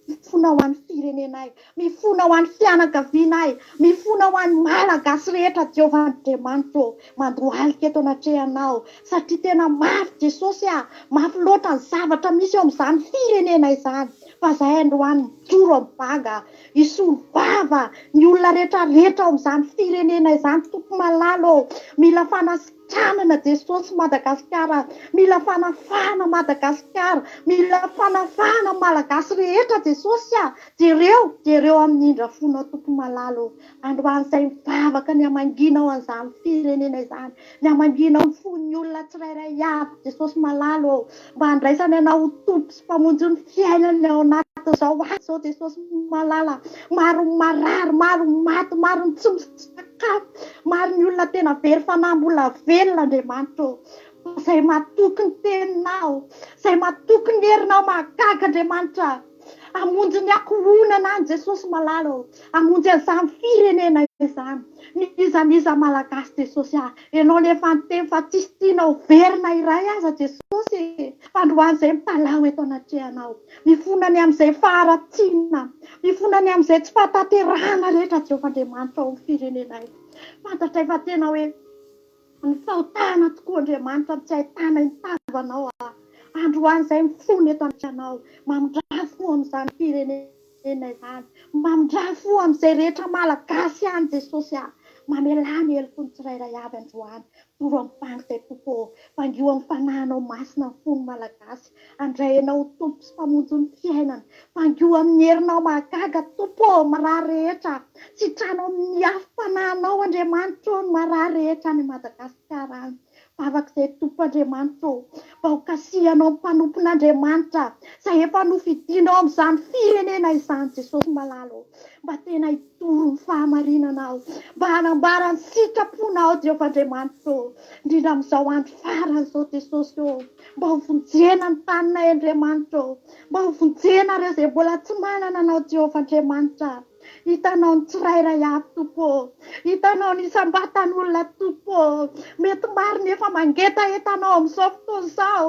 mifona ho an'ny firenenay, mifona ho an'ny fianakavianay, mifona ho an'ny malagasy rehetra Jehovah Andriamanitra, mandohalika eto anatrehanao, satria tena mafy Jesosy mafy loatra ny zavatra misy eo amin'izany firenena izany, fa izay androany midoro am-banga, hisolo vava ny olona rehetrarehetra ao amin'izany firenena izany tompo malalo, mila fanasitranana Jesosy Madagasikara, mila fanafana Madagasikara, mila fanafana malagasy rehetra Jesosy jereo amin'ny indra fonao tompo malalo, androany izay mivavaka ny amanginao an'izany firenena izany, ny amanginao ny fon'ny olona tsirairay avy Jesosy malalo, mba handraisany anao ho tompo sy mpamonjy ny fiainany ao anatin'izao izao Jesosy malala, maro marary, maro maty, maro tsy misakafo, maro ny olona tena very fanambola velona Andriamanitra, izay matoky ny teninao, izay matoky ny herinao mahagaga Andriamanitra, amonjy ny ankohonana any Jesosy malalo, amonjy an'izany firenena izany, ny izaniza malagasy Jesosy ianao nefa nyteny fa tsisy tianao verina iray aza Jesosy, fa androany izay mitalao eto anatrehanao, mifonany amin'izay faharatsiana, mifonany amin'izay tsy fahatanterahana rehetra Jehovah Andriamanitra ao amin'ny firenenay, fantatray fa tena hoe ny fahotana tokoa Andriamanitra tsy ahitana itavanao androany izay mifony eto anatrehanao, mamondrafo amin'izany firenena izany, mamondrafo amin'izay rehetra malagasy any Jesosy mamelany eloko ny tsirairay avy androany, toro am-bangy izay tompo, fangio amin'ny fanahinao masina ny fony malagasy, andrainao tompo sy mpamonjy ny fiainana, fangio amin'ny herinao mahagaga tompo marary rehetra, sitrano amin'ny afo-panahinao Andriamanitra ny marary rehetra any Madagasikara any, vavak'izay tompo Andriamanitra, mba ho kasihanao mpanompon'Andriamanitra, izay efa nofidianao amin'izany firenena izany Jesosy malalo, mba tena hitoro ny fahamarinanao, mba hanambara ny sitraponao Jehovah Andriamanitra, indrindra amin'izao andro farany izao Jesosy, mba ho vonjena ny taninay Andriamanitra, mba ho vonjena ireo izay mbola tsy manana anao Jehovah Andriamanitra, hitanao ny tsirairay avy tompo, hitanao ny isam-batan'olona tompo, mety maro nefa mangetahetanao amin'izao fotoana izao,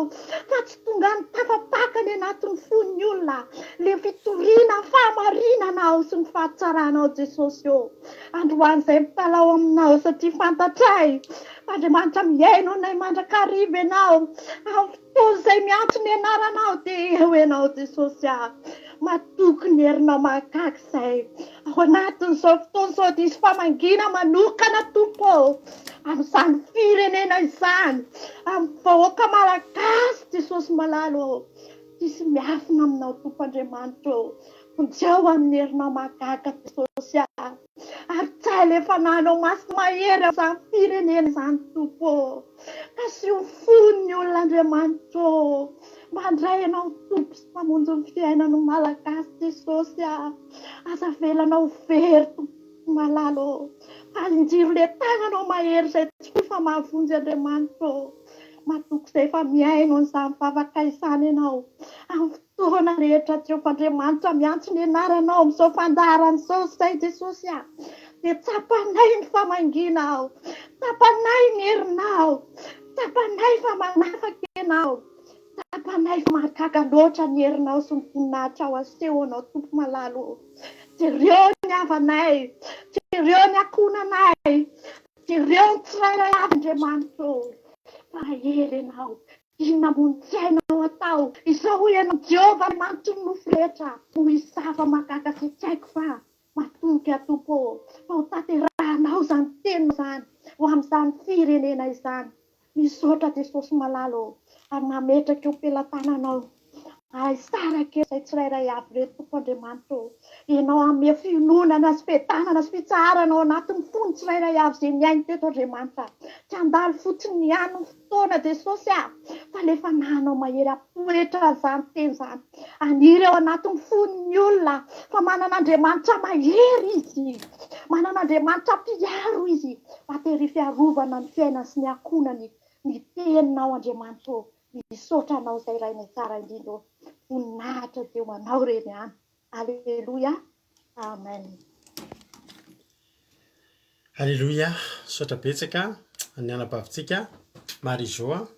fa tsy tonga ny tafapakany anatin'ny fon'ny olona, le fitoriana, fahamarinanao sy ny fahatsaranao Jesosy, androany izay mitalao aminao satria fantatray, Andriamanitra miaino anay mandrakariva ianao, amin'ny fotoana izay miantso ny anaranao dia eo ianao Jesosy matoky ny herinao mahagaga izay, ao anatin'izao fotoana izao dia isy famangina manokana tompo, amin'izany firenena izany, amin'ny vahoaka malagasy Jesosy malalo, tsisy miafina aminao tompo Andriamanitra, vonjeo amin'ny herinao mahagaga Jesosy ary tsy alefananao masina mahery amin'izany firenena izany tompo, ka sy ho fon'ny olona Andriamanitra, mba handray ianao tompo sy mpamonjy ny fiainan'ny malagasy Jesosy, aza velanao very tompo malalo alinjiro le tagnanao mahery zay tsy fa mahavonjy Andriamanitra matoko izay fa miaino n'izany vavaka izany ianao amin'ny fotoana rehetra Jehovah Andriamanitra miantso ny anaranao amin'izao fandaharana izao izay Jesosy dia tsapanay ny famanginao, tsapanay ny herinao, tsapanay fa manafaka ianao, tsapanay fa mahagaga loatra ny herinao sy ny voninahitra ao asehonao tompo malalo. Jereo ny havanay, jereo ny akonanay, jereo ny tsirairay avy Andriamanitra fa hery ianao, inona moa ny tiainao atao izao ianao Jehovah Andriamanitra ny nofo rehetra ho izava mahagaga sy tsy haiko fa matoky tompo fa ho tanterahanao izany tena izany ho amin'izany firenena izany misaotra Jesosy malalo ary nametraka eo am-pelantananao ay tsara kely izay tsirairay avy reto tompo Andriamanitra ianao ame fiononana sy fiadanana sy fitsaharana ao anatin'ny fony tsirairay avy izay miaino teto Andriamanitra tsy handalo fotsiny ihany ny fotoana Jesosy fa lefa nanao mahery apoetra izany teny izany aniry ao anatin'ny fon'ny olona fa manan'Andriamanitra mahery izy, manan'Andriamanitra mpiaro izy fa tery fiarovana ny fiainany sy ny akonany ny teninao Andriamanitra misaotra anao izay iray ny tsara indrindra voninahitra Deo anao reny ihany. Alleluia, amen. Alleluia, saotra betsaka ny anabavintsika Marizao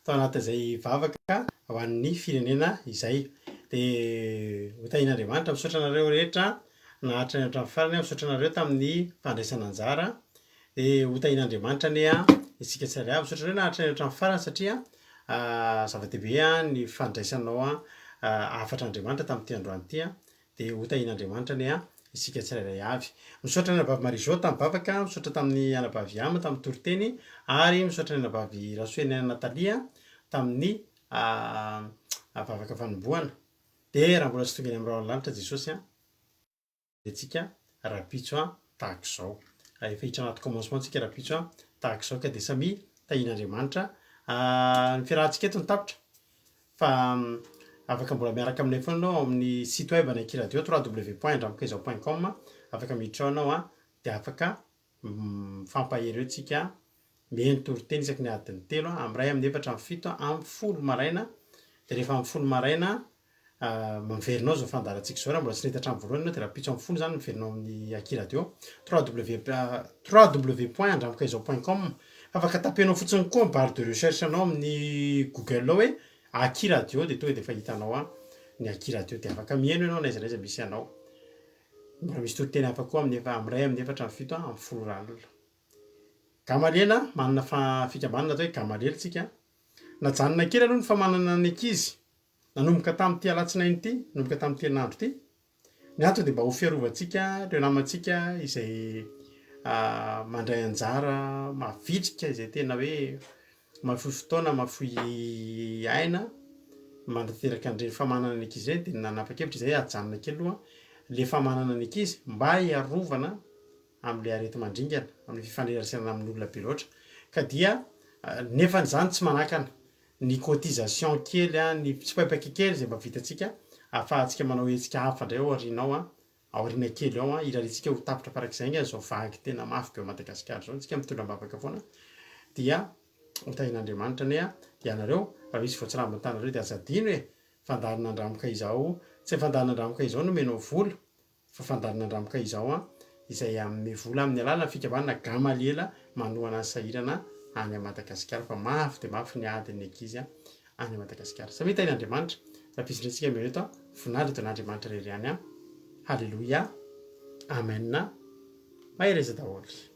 tao anatin'izay vavaka ho an'ny firenena izay dia hotain'Andriamanitra misaotra anareo rehetra nahatra ny hatramin'ny farany misaotra anareo tamin'ny fandraisana anjara dia hotain'Andriamanitra ny isika tsirairay avy misaotra anareo nahatra ny hatramin'ny farany satria zava-dehibe ny fandraisanao afatr'Andriamanitra tamin'ity androany ity dia hotain'Andriamanitra ny isika tsirairay avy. Misaotra ny anabavy Marizao tamin'ny bavaka, misaotra tamin'ny anabavy Ama tamin'ny toriteny ary misaotra ny anabavy Rasoeny Natalia tamin'ny vavaka fanombohana. Dia raha mbola tsy tonga eny amin'ny raon'ny lanitra Jesosy antsika rapitso tahaka izao. Efa hitra anaty commencement antsika rapitso tahaka izao ka dia samy tahin'Andriamanitra ny fiarahantsika eto ny tapitra fa afaka mbola miaraka aminay foana anao amin'ny site web ny Aki Radio www.andramokazao.com afaka miditra ao anao dia afaka mifampahery eo tsika mihaino toriteny isaky ny adiny 3 amin'ny 1 amin'ny 4 amin'ny 7 amin'ny 10 maraina dia rehefa amin'ny 10 maraina miverinao zao fandarantsika zao raha mbola tsy nahita hatramin'ny voalohany dia rapitso amin'ny 10 zany miverinao amin'ny Aki Radio www.andramokazao.com afaka tapenao fotsiny koa barre de recherche anao amin'ny Google ao hoe Aki Radio dia tonga dia efa hitanao ny Aki Radio dia afaka mihaino ianao n'aiza n'aiza misy anao. Mbola misy toriteny hafa koa amin'ny 1 amin'ny 4 amin'ny 7 amin'ny 10 ran'olona. Gamaliela manana fikambanana atao hoe Gamaliela tsika. Najanona kely aloha ny famanana ny ankizy. Nanomboka tamin'ity alatsinainy ity, nanomboka tamin'ity herinandro ity. Ny antony dia mba ho fiarovantsika ireo namantsika izay mandray anjara mavitrika izay tena hoe mafohy fotoana mafohy aina mandateraka an'ireny famanana ny ankizy ireny dia nanapa-kevitra izay ajanona kely aloha le famanana ny ankizy mba hiarovana amin'ilay arety mandringana amin'ny fifaneraserana amin'ny olona be loatra ka dia nefa n'izany tsy manakana ny cotisation kely ny tsipaipaka kely izay mba vitantsika ahafahantsika manao hetsika hafa indray ao aorianao aoriana kely ao irahantsika ho tapitra farak'izay nga zao vagy tena mafy be ao Madagasikara zao tsika mitondram-bavaka foana dia hotain'Andriamanitra ny ianareo raha misy voatsirambiny tanareo dia azadino hoe fandaharana andramoka izao tsy fandaharana andramoka izao no menao vola fa fandaharana andramoka izao izay amin'ny vola amin'ny alalana fikambanana Gamaliela manohana ny sahirana any Madagasikara fa mafy dia mafy ny adiny ankizy any Madagasikara. Samy tain'Andriamanitra raha mireto voninahitra tain'Andriamanitra rery ihany. Halleluia, amen, mahery izy daholo.